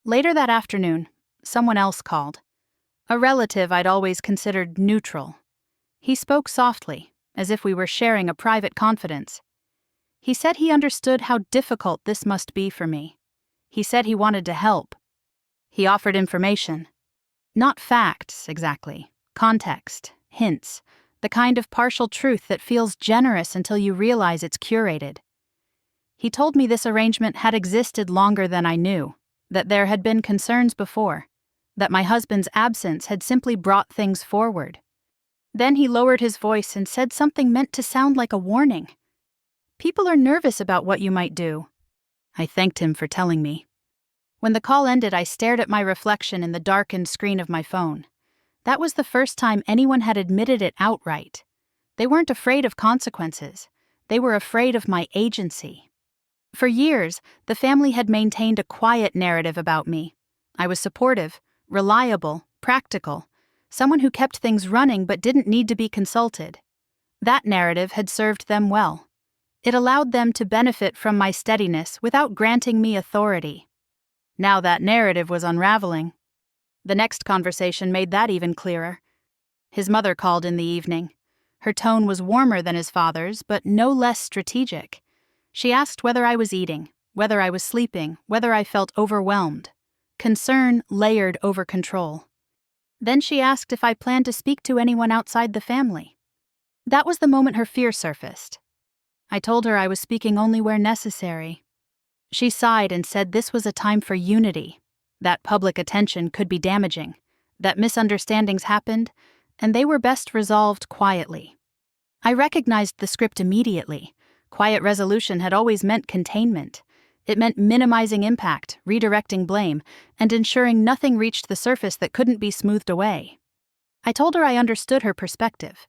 Later that afternoon, someone else called. A relative I'd always considered neutral. He spoke softly, as if we were sharing a private confidence. He said he understood how difficult this must be for me. He said he wanted to help. He offered information. Not facts, exactly. Context, hints, the kind of partial truth that feels generous until you realize it's curated. He told me this arrangement had existed longer than I knew, that there had been concerns before, that my husband's absence had simply brought things forward. Then he lowered his voice and said something meant to sound like a warning. People are nervous about what you might do. I thanked him for telling me. When the call ended, I stared at my reflection in the darkened screen of my phone. That was the first time anyone had admitted it outright. They weren't afraid of consequences. They were afraid of my agency. For years, the family had maintained a quiet narrative about me. I was supportive, reliable, practical, someone who kept things running but didn't need to be consulted. That narrative had served them well. It allowed them to benefit from my steadiness without granting me authority. Now that narrative was unraveling. The next conversation made that even clearer. His mother called in the evening. Her tone was warmer than his father's, but no less strategic. She asked whether I was eating, whether I was sleeping, whether I felt overwhelmed. Concern layered over control. Then she asked if I planned to speak to anyone outside the family. That was the moment her fear surfaced. I told her I was speaking only where necessary. She sighed and said this was a time for unity, that public attention could be damaging, that misunderstandings happened, and they were best resolved quietly. I recognized the script immediately. Quiet resolution had always meant containment. It meant minimizing impact, redirecting blame, and ensuring nothing reached the surface that couldn't be smoothed away. I told her I understood her perspective.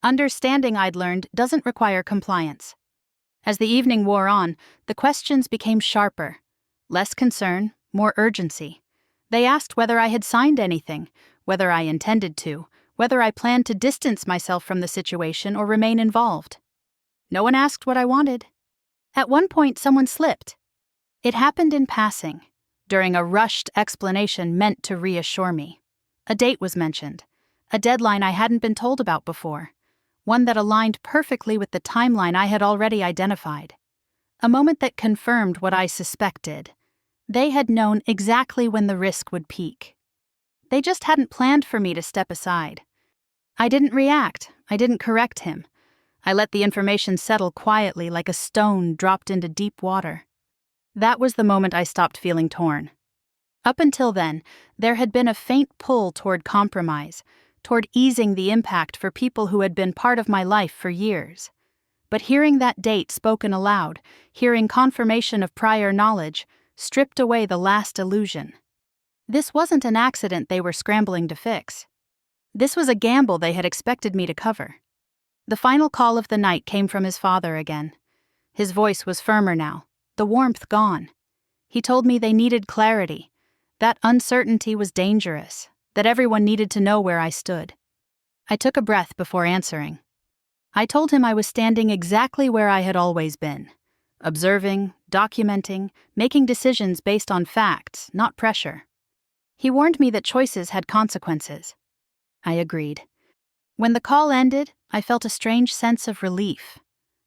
Understanding, I'd learned, doesn't require compliance. As the evening wore on, the questions became sharper. Less concern, more urgency. They asked whether I had signed anything, whether I intended to, whether I planned to distance myself from the situation or remain involved. No one asked what I wanted. At one point, someone slipped. It happened in passing, during a rushed explanation meant to reassure me. A date was mentioned, a deadline I hadn't been told about before, one that aligned perfectly with the timeline I had already identified. A moment that confirmed what I suspected. They had known exactly when the risk would peak. They just hadn't planned for me to step aside. I didn't react. I didn't correct him. I let the information settle quietly like a stone dropped into deep water. That was the moment I stopped feeling torn. Up until then, there had been a faint pull toward compromise, toward easing the impact for people who had been part of my life for years. But hearing that date spoken aloud, hearing confirmation of prior knowledge, stripped away the last illusion. This wasn't an accident they were scrambling to fix. This was a gamble they had expected me to cover. The final call of the night came from his father again. His voice was firmer now, the warmth gone. He told me they needed clarity, that uncertainty was dangerous, that everyone needed to know where I stood. I took a breath before answering. I told him I was standing exactly where I had always been, observing, documenting, making decisions based on facts, not pressure. He warned me that choices had consequences. I agreed. When the call ended, I felt a strange sense of relief.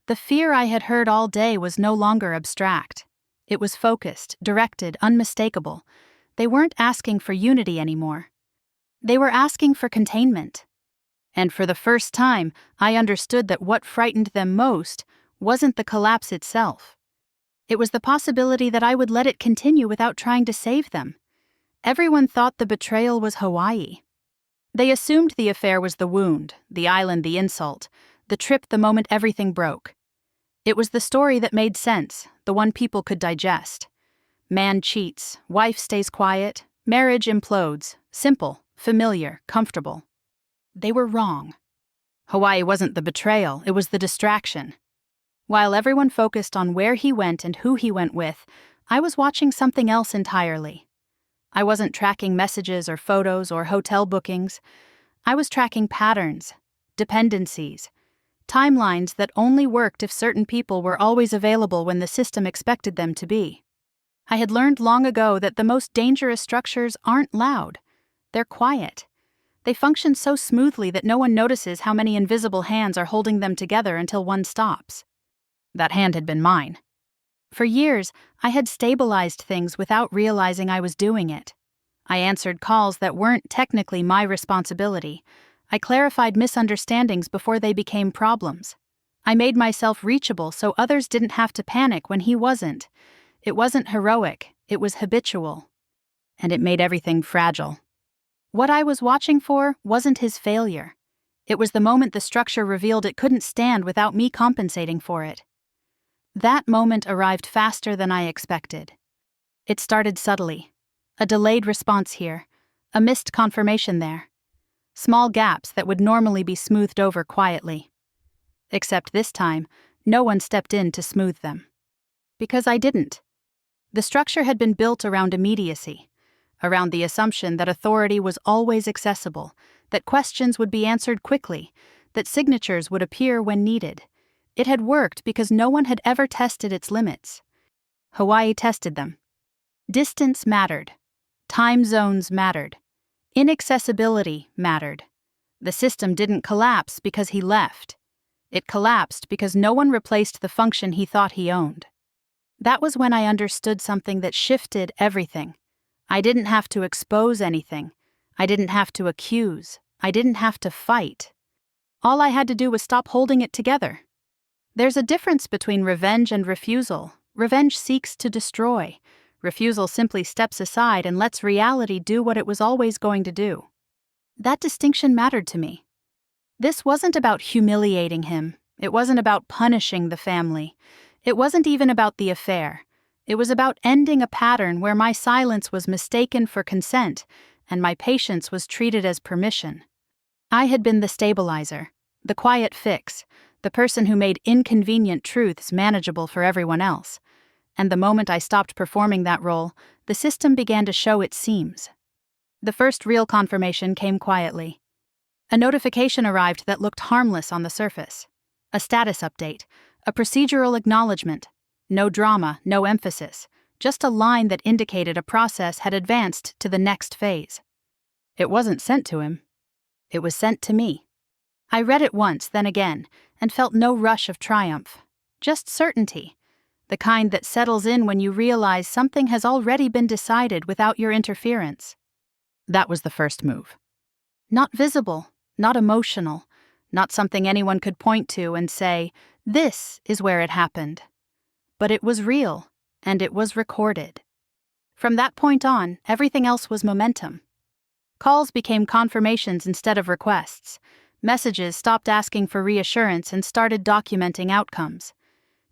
The fear I had heard all day was no longer abstract. It was focused, directed, unmistakable. They weren't asking for unity anymore. They were asking for containment. And for the first time, I understood that what frightened them most wasn't the collapse itself. It was the possibility that I would let it continue without trying to save them. Everyone thought the betrayal was Hawaii. They assumed the affair was the wound, the island the insult, the trip the moment everything broke. It was the story that made sense, the one people could digest. Man cheats, wife stays quiet, marriage implodes, simple, familiar, comfortable. They were wrong. Hawaii wasn't the betrayal, it was the distraction. While everyone focused on where he went and who he went with, I was watching something else entirely. I wasn't tracking messages or photos or hotel bookings. I was tracking patterns, dependencies, timelines that only worked if certain people were always available when the system expected them to be. I had learned long ago that the most dangerous structures aren't loud. They're quiet. They function so smoothly that no one notices how many invisible hands are holding them together until one stops. That hand had been mine. For years, I had stabilized things without realizing I was doing it. I answered calls that weren't technically my responsibility. I clarified misunderstandings before they became problems. I made myself reachable so others didn't have to panic when he wasn't. It wasn't heroic, it was habitual. And it made everything fragile. What I was watching for wasn't his failure. It was the moment the structure revealed it couldn't stand without me compensating for it. That moment arrived faster than I expected. It started subtly. A delayed response here, a missed confirmation there. Small gaps that would normally be smoothed over quietly. Except this time, no one stepped in to smooth them. Because I didn't. The structure had been built around immediacy, around the assumption that authority was always accessible, that questions would be answered quickly, that signatures would appear when needed. It had worked because no one had ever tested its limits. Hawaii tested them. Distance mattered. Time zones mattered. Inaccessibility mattered. The system didn't collapse because he left. It collapsed because no one replaced the function he thought he owned. That was when I understood something that shifted everything. I didn't have to expose anything. I didn't have to accuse. I didn't have to fight. All I had to do was stop holding it together. There's a difference between revenge and refusal. Revenge seeks to destroy. Refusal simply steps aside and lets reality do what it was always going to do. That distinction mattered to me. This wasn't about humiliating him. It wasn't about punishing the family. It wasn't even about the affair. It was about ending a pattern where my silence was mistaken for consent and my patience was treated as permission. I had been the stabilizer, the quiet fix, the person who made inconvenient truths manageable for everyone else. And the moment I stopped performing that role, the system began to show its seams. The first real confirmation came quietly. A notification arrived that looked harmless on the surface. A status update, a procedural acknowledgement. No drama, no emphasis, just a line that indicated a process had advanced to the next phase. It wasn't sent to him. It was sent to me. I read it once, then again, and felt no rush of triumph. Just certainty. The kind that settles in when you realize something has already been decided without your interference. That was the first move. Not visible, not emotional, not something anyone could point to and say, "This is where it happened." But it was real, and it was recorded. From that point on, everything else was momentum. Calls became confirmations instead of requests. Messages stopped asking for reassurance and started documenting outcomes.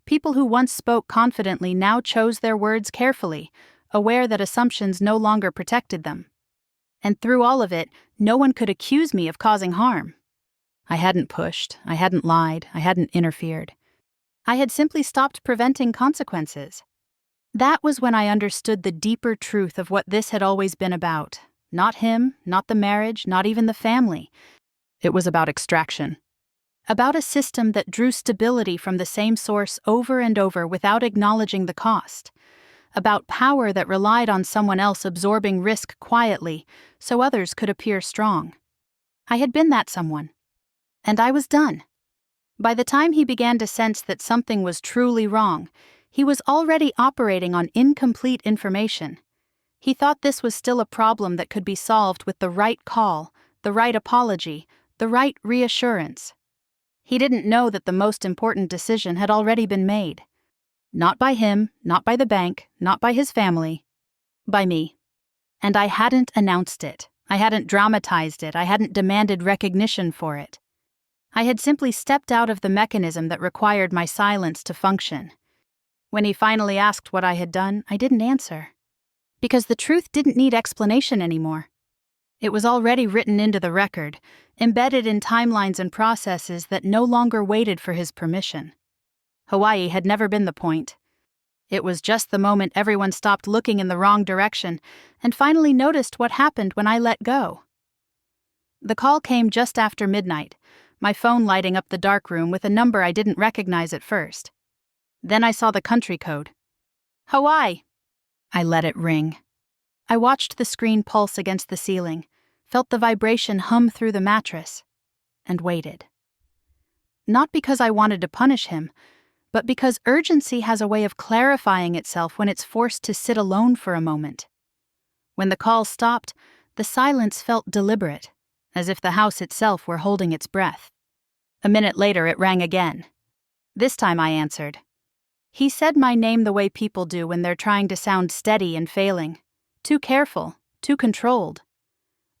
People who once spoke confidently now chose their words carefully, aware that assumptions no longer protected them. And through all of it, no one could accuse me of causing harm. I hadn't pushed, I hadn't lied, I hadn't interfered. I had simply stopped preventing consequences. That was when I understood the deeper truth of what this had always been about. Not him, not the marriage, not even the family. It was about extraction. About a system that drew stability from the same source over and over without acknowledging the cost. About power that relied on someone else absorbing risk quietly so others could appear strong. I had been that someone. And I was done. By the time he began to sense that something was truly wrong, he was already operating on incomplete information. He thought this was still a problem that could be solved with the right call, the right apology, the right reassurance. He didn't know that the most important decision had already been made. Not by him, not by the bank, not by his family. By me. And I hadn't announced it. I hadn't dramatized it. I hadn't demanded recognition for it. I had simply stepped out of the mechanism that required my silence to function. When he finally asked what I had done, I didn't answer. Because the truth didn't need explanation anymore. It was already written into the record, embedded in timelines and processes that no longer waited for his permission. Hawaii had never been the point. It was just the moment everyone stopped looking in the wrong direction and finally noticed what happened when I let go. The call came just after midnight, my phone lighting up the dark room with a number I didn't recognize at first. Then I saw the country code. Hawaii! I let it ring. I watched the screen pulse against the ceiling, felt the vibration hum through the mattress, and waited. Not because I wanted to punish him, but because urgency has a way of clarifying itself when it's forced to sit alone for a moment. When the call stopped, the silence felt deliberate, as if the house itself were holding its breath. A minute later, it rang again. This time I answered. He said my name the way people do when they're trying to sound steady and failing. Too careful, too controlled.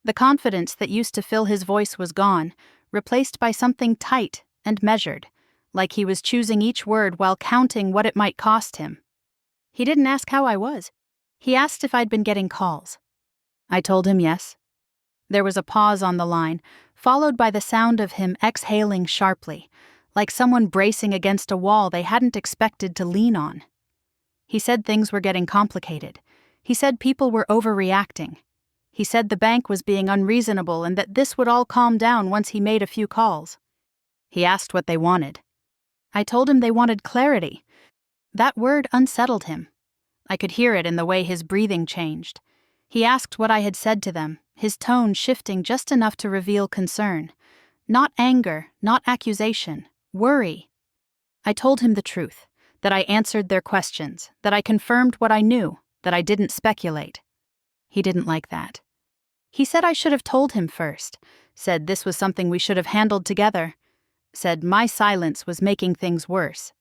The confidence that used to fill his voice was gone, replaced by something tight and measured, like he was choosing each word while counting what it might cost him. He didn't ask how I was. He asked if I'd been getting calls. I told him yes. There was a pause on the line, followed by the sound of him exhaling sharply, like someone bracing against a wall they hadn't expected to lean on. He said things were getting complicated. He said people were overreacting. He said the bank was being unreasonable and that this would all calm down once he made a few calls. He asked what they wanted. I told him they wanted clarity. That word unsettled him. I could hear it in the way his breathing changed. He asked what I had said to them, his tone shifting just enough to reveal concern. Not anger, not accusation, worry. I told him the truth, that I answered their questions, that I confirmed what I knew, that I didn't speculate. He didn't like that. He said I should have told him first, said this was something we should have handled together, said my silence was making things worse.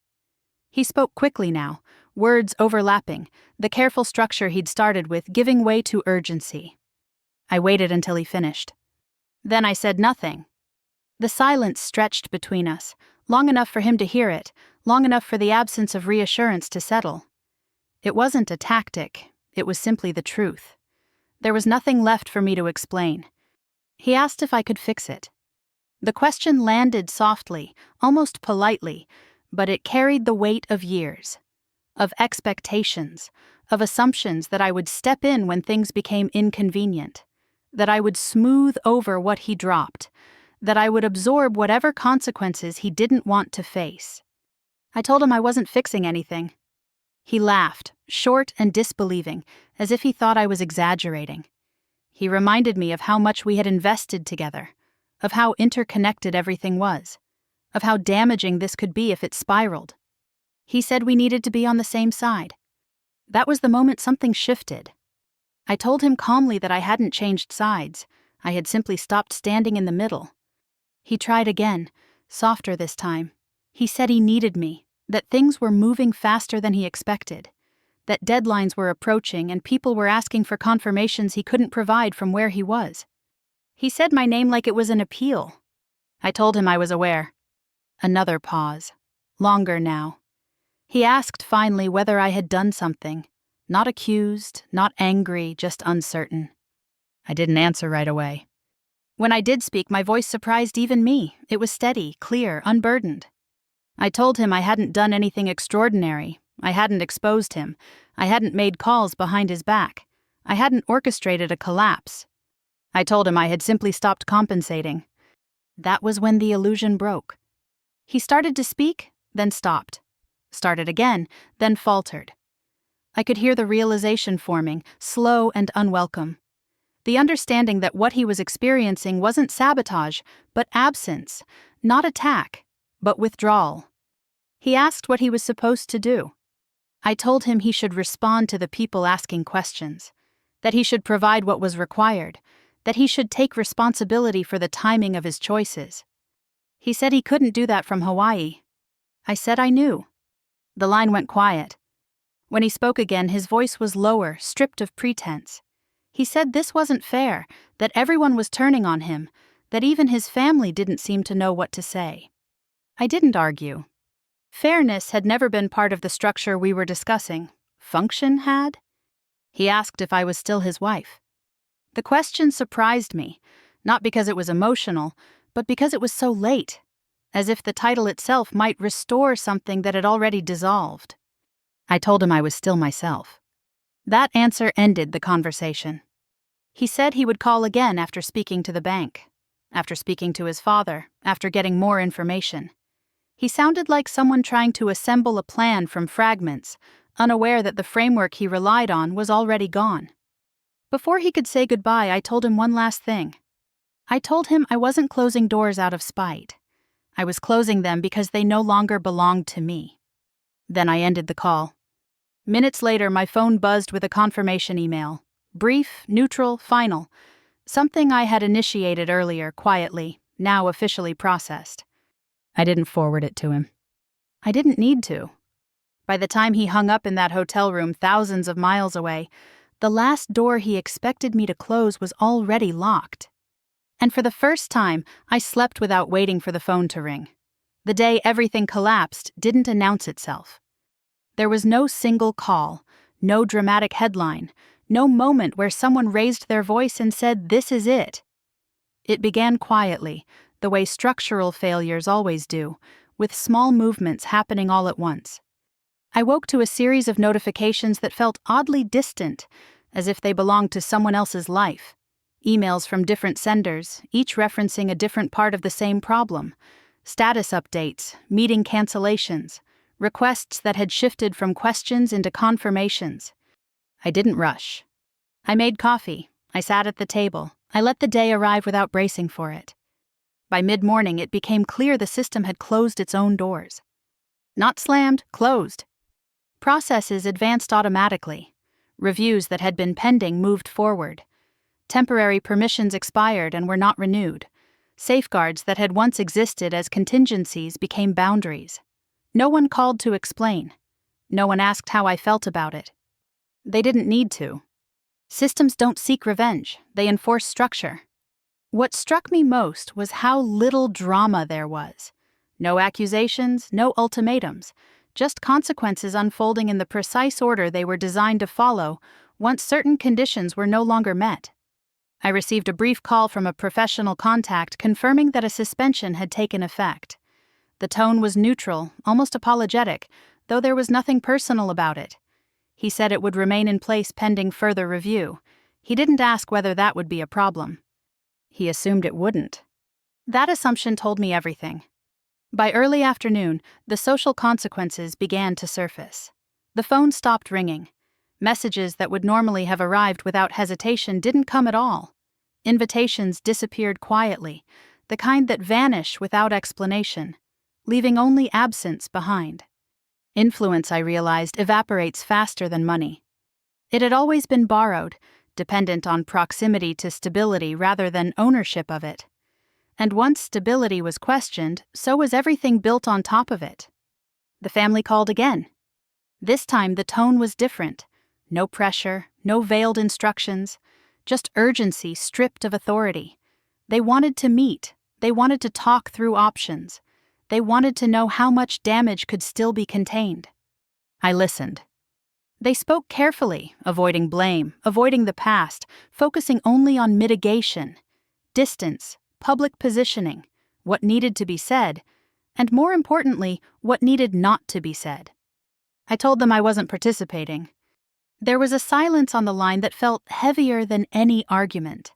He spoke quickly now, words overlapping, the careful structure he'd started with giving way to urgency. I waited until he finished. Then I said nothing. The silence stretched between us, long enough for him to hear it, long enough for the absence of reassurance to settle. It wasn't a tactic, it was simply the truth. There was nothing left for me to explain. He asked if I could fix it. The question landed softly, almost politely, but it carried the weight of years, of expectations, of assumptions that I would step in when things became inconvenient, that I would smooth over what he dropped, that I would absorb whatever consequences he didn't want to face. I told him I wasn't fixing anything. He laughed, short and disbelieving, as if he thought I was exaggerating. He reminded me of how much we had invested together, of how interconnected everything was, of how damaging this could be if it spiraled. He said we needed to be on the same side. That was the moment something shifted. I told him calmly that I hadn't changed sides. I had simply stopped standing in the middle. He tried again, softer this time. He said he needed me, that things were moving faster than he expected, that deadlines were approaching and people were asking for confirmations he couldn't provide from where he was. He said my name like it was an appeal. I told him I was aware. Another pause. Longer now. He asked finally whether I had done something. Not accused, not angry, just uncertain. I didn't answer right away. When I did speak, my voice surprised even me. It was steady, clear, unburdened. I told him I hadn't done anything extraordinary. I hadn't exposed him. I hadn't made calls behind his back. I hadn't orchestrated a collapse. I told him I had simply stopped compensating. That was when the illusion broke. He started to speak, then stopped. Started again, then faltered. I could hear the realization forming, slow and unwelcome. The understanding that what he was experiencing wasn't sabotage, but absence, not attack, but withdrawal. He asked what he was supposed to do. I told him he should respond to the people asking questions, that he should provide what was required, that he should take responsibility for the timing of his choices. He said he couldn't do that from Hawaii. I said I knew. The line went quiet. When he spoke again, his voice was lower, stripped of pretense. He said this wasn't fair, that everyone was turning on him, that even his family didn't seem to know what to say. I didn't argue. Fairness had never been part of the structure we were discussing. Function had? He asked if I was still his wife. The question surprised me, not because it was emotional, but because it was so late, as if the title itself might restore something that had already dissolved. I told him I was still myself. That answer ended the conversation. He said he would call again after speaking to the bank, after speaking to his father, after getting more information. He sounded like someone trying to assemble a plan from fragments, unaware that the framework he relied on was already gone. Before he could say goodbye, I told him one last thing. I told him I wasn't closing doors out of spite. I was closing them because they no longer belonged to me. Then I ended the call. Minutes later, my phone buzzed with a confirmation email. Brief, neutral, final. Something I had initiated earlier, quietly, now officially processed. I didn't forward it to him. I didn't need to. By the time he hung up in that hotel room thousands of miles away, the last door he expected me to close was already locked. And for the first time, I slept without waiting for the phone to ring. The day everything collapsed didn't announce itself. There was no single call, no dramatic headline, no moment where someone raised their voice and said, "This is it." It began quietly, the way structural failures always do, with small movements happening all at once. I woke to a series of notifications that felt oddly distant, as if they belonged to someone else's life. Emails from different senders, each referencing a different part of the same problem. Status updates, meeting cancellations, requests that had shifted from questions into confirmations. I didn't rush. I made coffee. I sat at the table. I let the day arrive without bracing for it. By mid-morning, it became clear the system had closed its own doors. Not slammed, closed. Processes advanced automatically. Reviews that had been pending moved forward. Temporary permissions expired and were not renewed. Safeguards that had once existed as contingencies became boundaries. No one called to explain. No one asked how I felt about it. They didn't need to. Systems don't seek revenge, they enforce structure. What struck me most was how little drama there was. No accusations, no ultimatums, just consequences unfolding in the precise order they were designed to follow once certain conditions were no longer met. I received a brief call from a professional contact confirming that a suspension had taken effect. The tone was neutral, almost apologetic, though there was nothing personal about it. He said it would remain in place pending further review. He didn't ask whether that would be a problem. He assumed it wouldn't. That assumption told me everything. By early afternoon, the social consequences began to surface. The phone stopped ringing. Messages that would normally have arrived without hesitation didn't come at all. Invitations disappeared quietly, the kind that vanish without explanation, leaving only absence behind. Influence, I realized, evaporates faster than money. It had always been borrowed, dependent on proximity to stability rather than ownership of it. And once stability was questioned, so was everything built on top of it. The family called again. This time the tone was different. No pressure, no veiled instructions, just urgency stripped of authority. They wanted to meet. They wanted to talk through options. They wanted to know how much damage could still be contained. I listened. They spoke carefully, avoiding blame, avoiding the past, focusing only on mitigation, distance, public positioning, what needed to be said, and more importantly, what needed not to be said. I told them I wasn't participating. There was a silence on the line that felt heavier than any argument.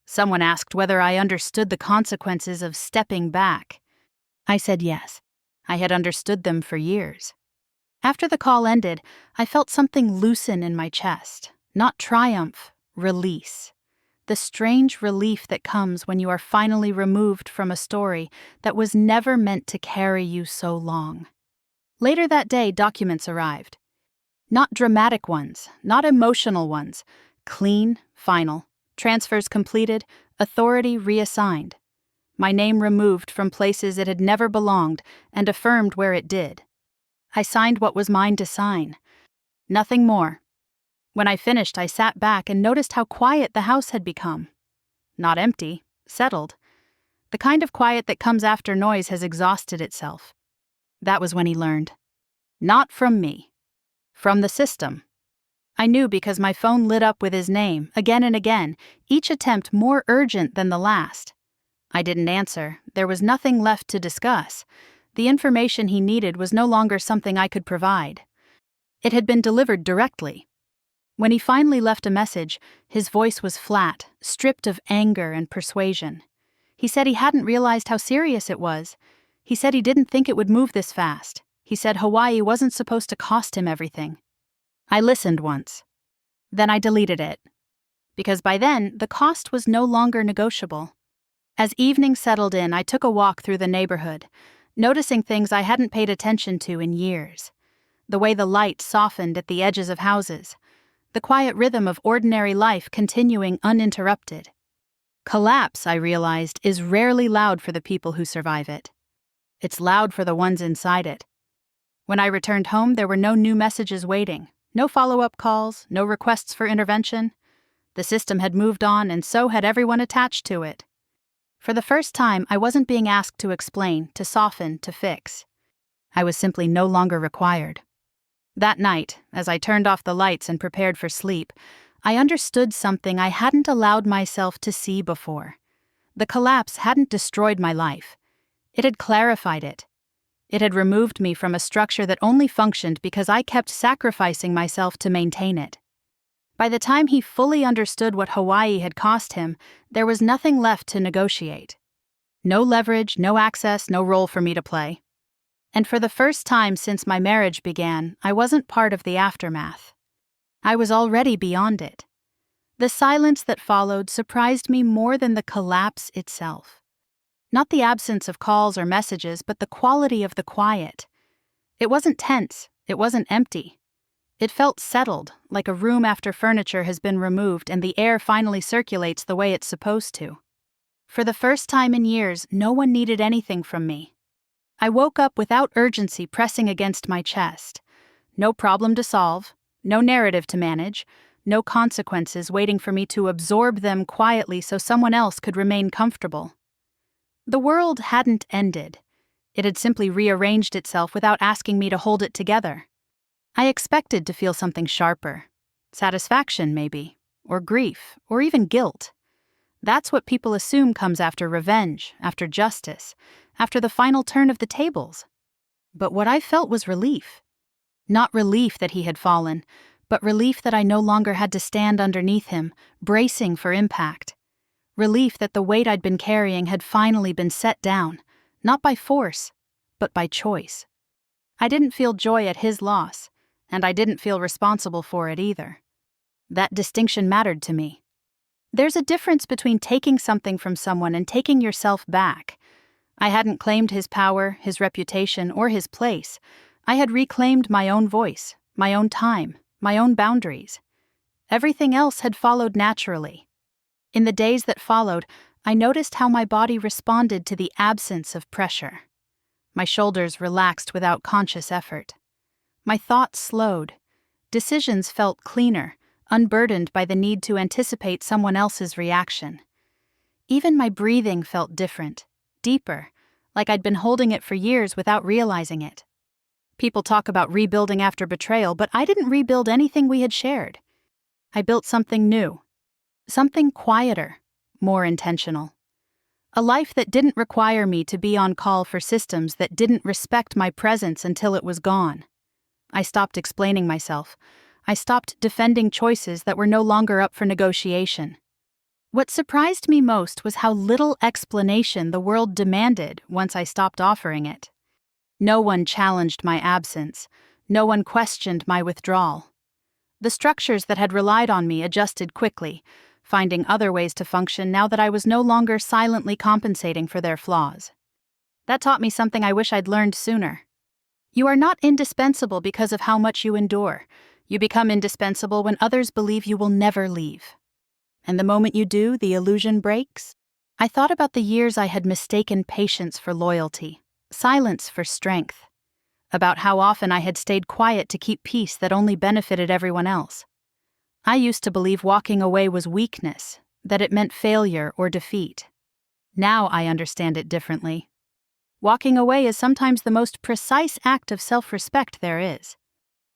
Someone asked whether I understood the consequences of stepping back. I said yes. I had understood them for years. After the call ended, I felt something loosen in my chest. Not triumph, release. The strange relief that comes when you are finally removed from a story that was never meant to carry you so long. Later that day, documents arrived. Not dramatic ones, not emotional ones. Clean, final. Transfers completed, authority reassigned. My name removed from places it had never belonged and affirmed where it did. I signed what was mine to sign. Nothing more. When I finished, I sat back and noticed how quiet the house had become. Not empty, settled. The kind of quiet that comes after noise has exhausted itself. That was when he learned. Not from me. From the system. I knew because my phone lit up with his name, again and again, each attempt more urgent than the last. I didn't answer. There was nothing left to discuss. The information he needed was no longer something I could provide. It had been delivered directly. When he finally left a message, his voice was flat, stripped of anger and persuasion. He said he hadn't realized how serious it was. He said he didn't think it would move this fast. He said Hawaii wasn't supposed to cost him everything. I listened once. Then I deleted it. Because by then, the cost was no longer negotiable. As evening settled in, I took a walk through the neighborhood, noticing things I hadn't paid attention to in years. The way the light softened at the edges of houses. The quiet rhythm of ordinary life continuing uninterrupted. Collapse, I realized, is rarely loud for the people who survive it. It's loud for the ones inside it. When I returned home, there were no new messages waiting, no follow-up calls, no requests for intervention. The system had moved on, and so had everyone attached to it. For the first time, I wasn't being asked to explain, to soften, to fix. I was simply no longer required. That night, as I turned off the lights and prepared for sleep, I understood something I hadn't allowed myself to see before. The collapse hadn't destroyed my life. It had clarified it. It had removed me from a structure that only functioned because I kept sacrificing myself to maintain it. By the time he fully understood what Hawaii had cost him, there was nothing left to negotiate. No leverage, no access, no role for me to play. And for the first time since my marriage began, I wasn't part of the aftermath. I was already beyond it. The silence that followed surprised me more than the collapse itself. Not the absence of calls or messages, but the quality of the quiet. It wasn't tense, it wasn't empty. It felt settled, like a room after furniture has been removed and the air finally circulates the way it's supposed to. For the first time in years, no one needed anything from me. I woke up without urgency pressing against my chest. No problem to solve, no narrative to manage, no consequences waiting for me to absorb them quietly so someone else could remain comfortable. The world hadn't ended. It had simply rearranged itself without asking me to hold it together. I expected to feel something sharper. Satisfaction, maybe, or grief, or even guilt. That's what people assume comes after revenge, after justice, after the final turn of the tables. But what I felt was relief. Not relief that he had fallen, but relief that I no longer had to stand underneath him, bracing for impact. Relief that the weight I'd been carrying had finally been set down, not by force, but by choice. I didn't feel joy at his loss, and I didn't feel responsible for it either. That distinction mattered to me. There's a difference between taking something from someone and taking yourself back. I hadn't claimed his power, his reputation, or his place. I had reclaimed my own voice, my own time, my own boundaries. Everything else had followed naturally. In the days that followed, I noticed how my body responded to the absence of pressure. My shoulders relaxed without conscious effort. My thoughts slowed. Decisions felt cleaner, unburdened by the need to anticipate someone else's reaction. Even my breathing felt different, deeper, like I'd been holding it for years without realizing it. People talk about rebuilding after betrayal, but I didn't rebuild anything we had shared. I built something new, something quieter, more intentional. A life that didn't require me to be on call for systems that didn't respect my presence until it was gone. I stopped explaining myself. I stopped defending choices that were no longer up for negotiation. What surprised me most was how little explanation the world demanded once I stopped offering it. No one challenged my absence. No one questioned my withdrawal. The structures that had relied on me adjusted quickly, finding other ways to function now that I was no longer silently compensating for their flaws. That taught me something I wish I'd learned sooner. You are not indispensable because of how much you endure. You become indispensable when others believe you will never leave. And the moment you do, the illusion breaks. I thought about the years I had mistaken patience for loyalty, silence for strength, about how often I had stayed quiet to keep peace that only benefited everyone else. I used to believe walking away was weakness, that it meant failure or defeat. Now I understand it differently. Walking away is sometimes the most precise act of self-respect there is.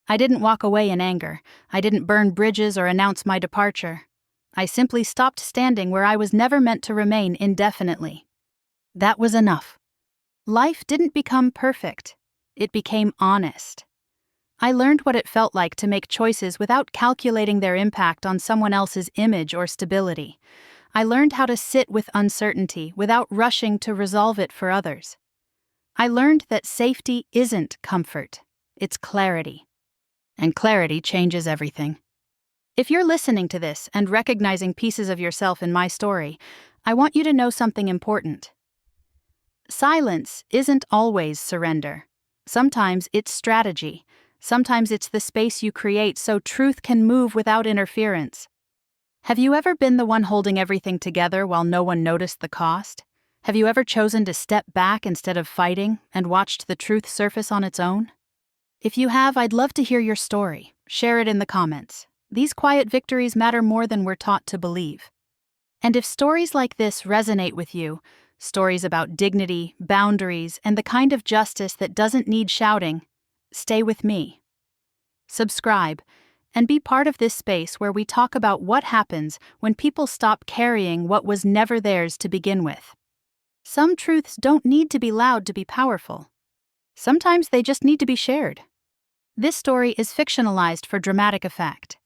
I didn't walk away in anger. I didn't burn bridges or announce my departure. I simply stopped standing where I was never meant to remain indefinitely. That was enough. Life didn't become perfect. It became honest. I learned what it felt like to make choices without calculating their impact on someone else's image or stability. I learned how to sit with uncertainty without rushing to resolve it for others. I learned that safety isn't comfort, it's clarity. And clarity changes everything. If you're listening to this and recognizing pieces of yourself in my story, I want you to know something important. Silence isn't always surrender. Sometimes it's strategy. Sometimes it's the space you create so truth can move without interference. Have you ever been the one holding everything together while no one noticed the cost? Have you ever chosen to step back instead of fighting and watched the truth surface on its own? If you have, I'd love to hear your story. Share it in the comments. These quiet victories matter more than we're taught to believe. And if stories like this resonate with you, stories about dignity, boundaries, and the kind of justice that doesn't need shouting, stay with me. Subscribe, and be part of this space where we talk about what happens when people stop carrying what was never theirs to begin with. Some truths don't need to be loud to be powerful. Sometimes they just need to be shared. This story is fictionalized for dramatic effect.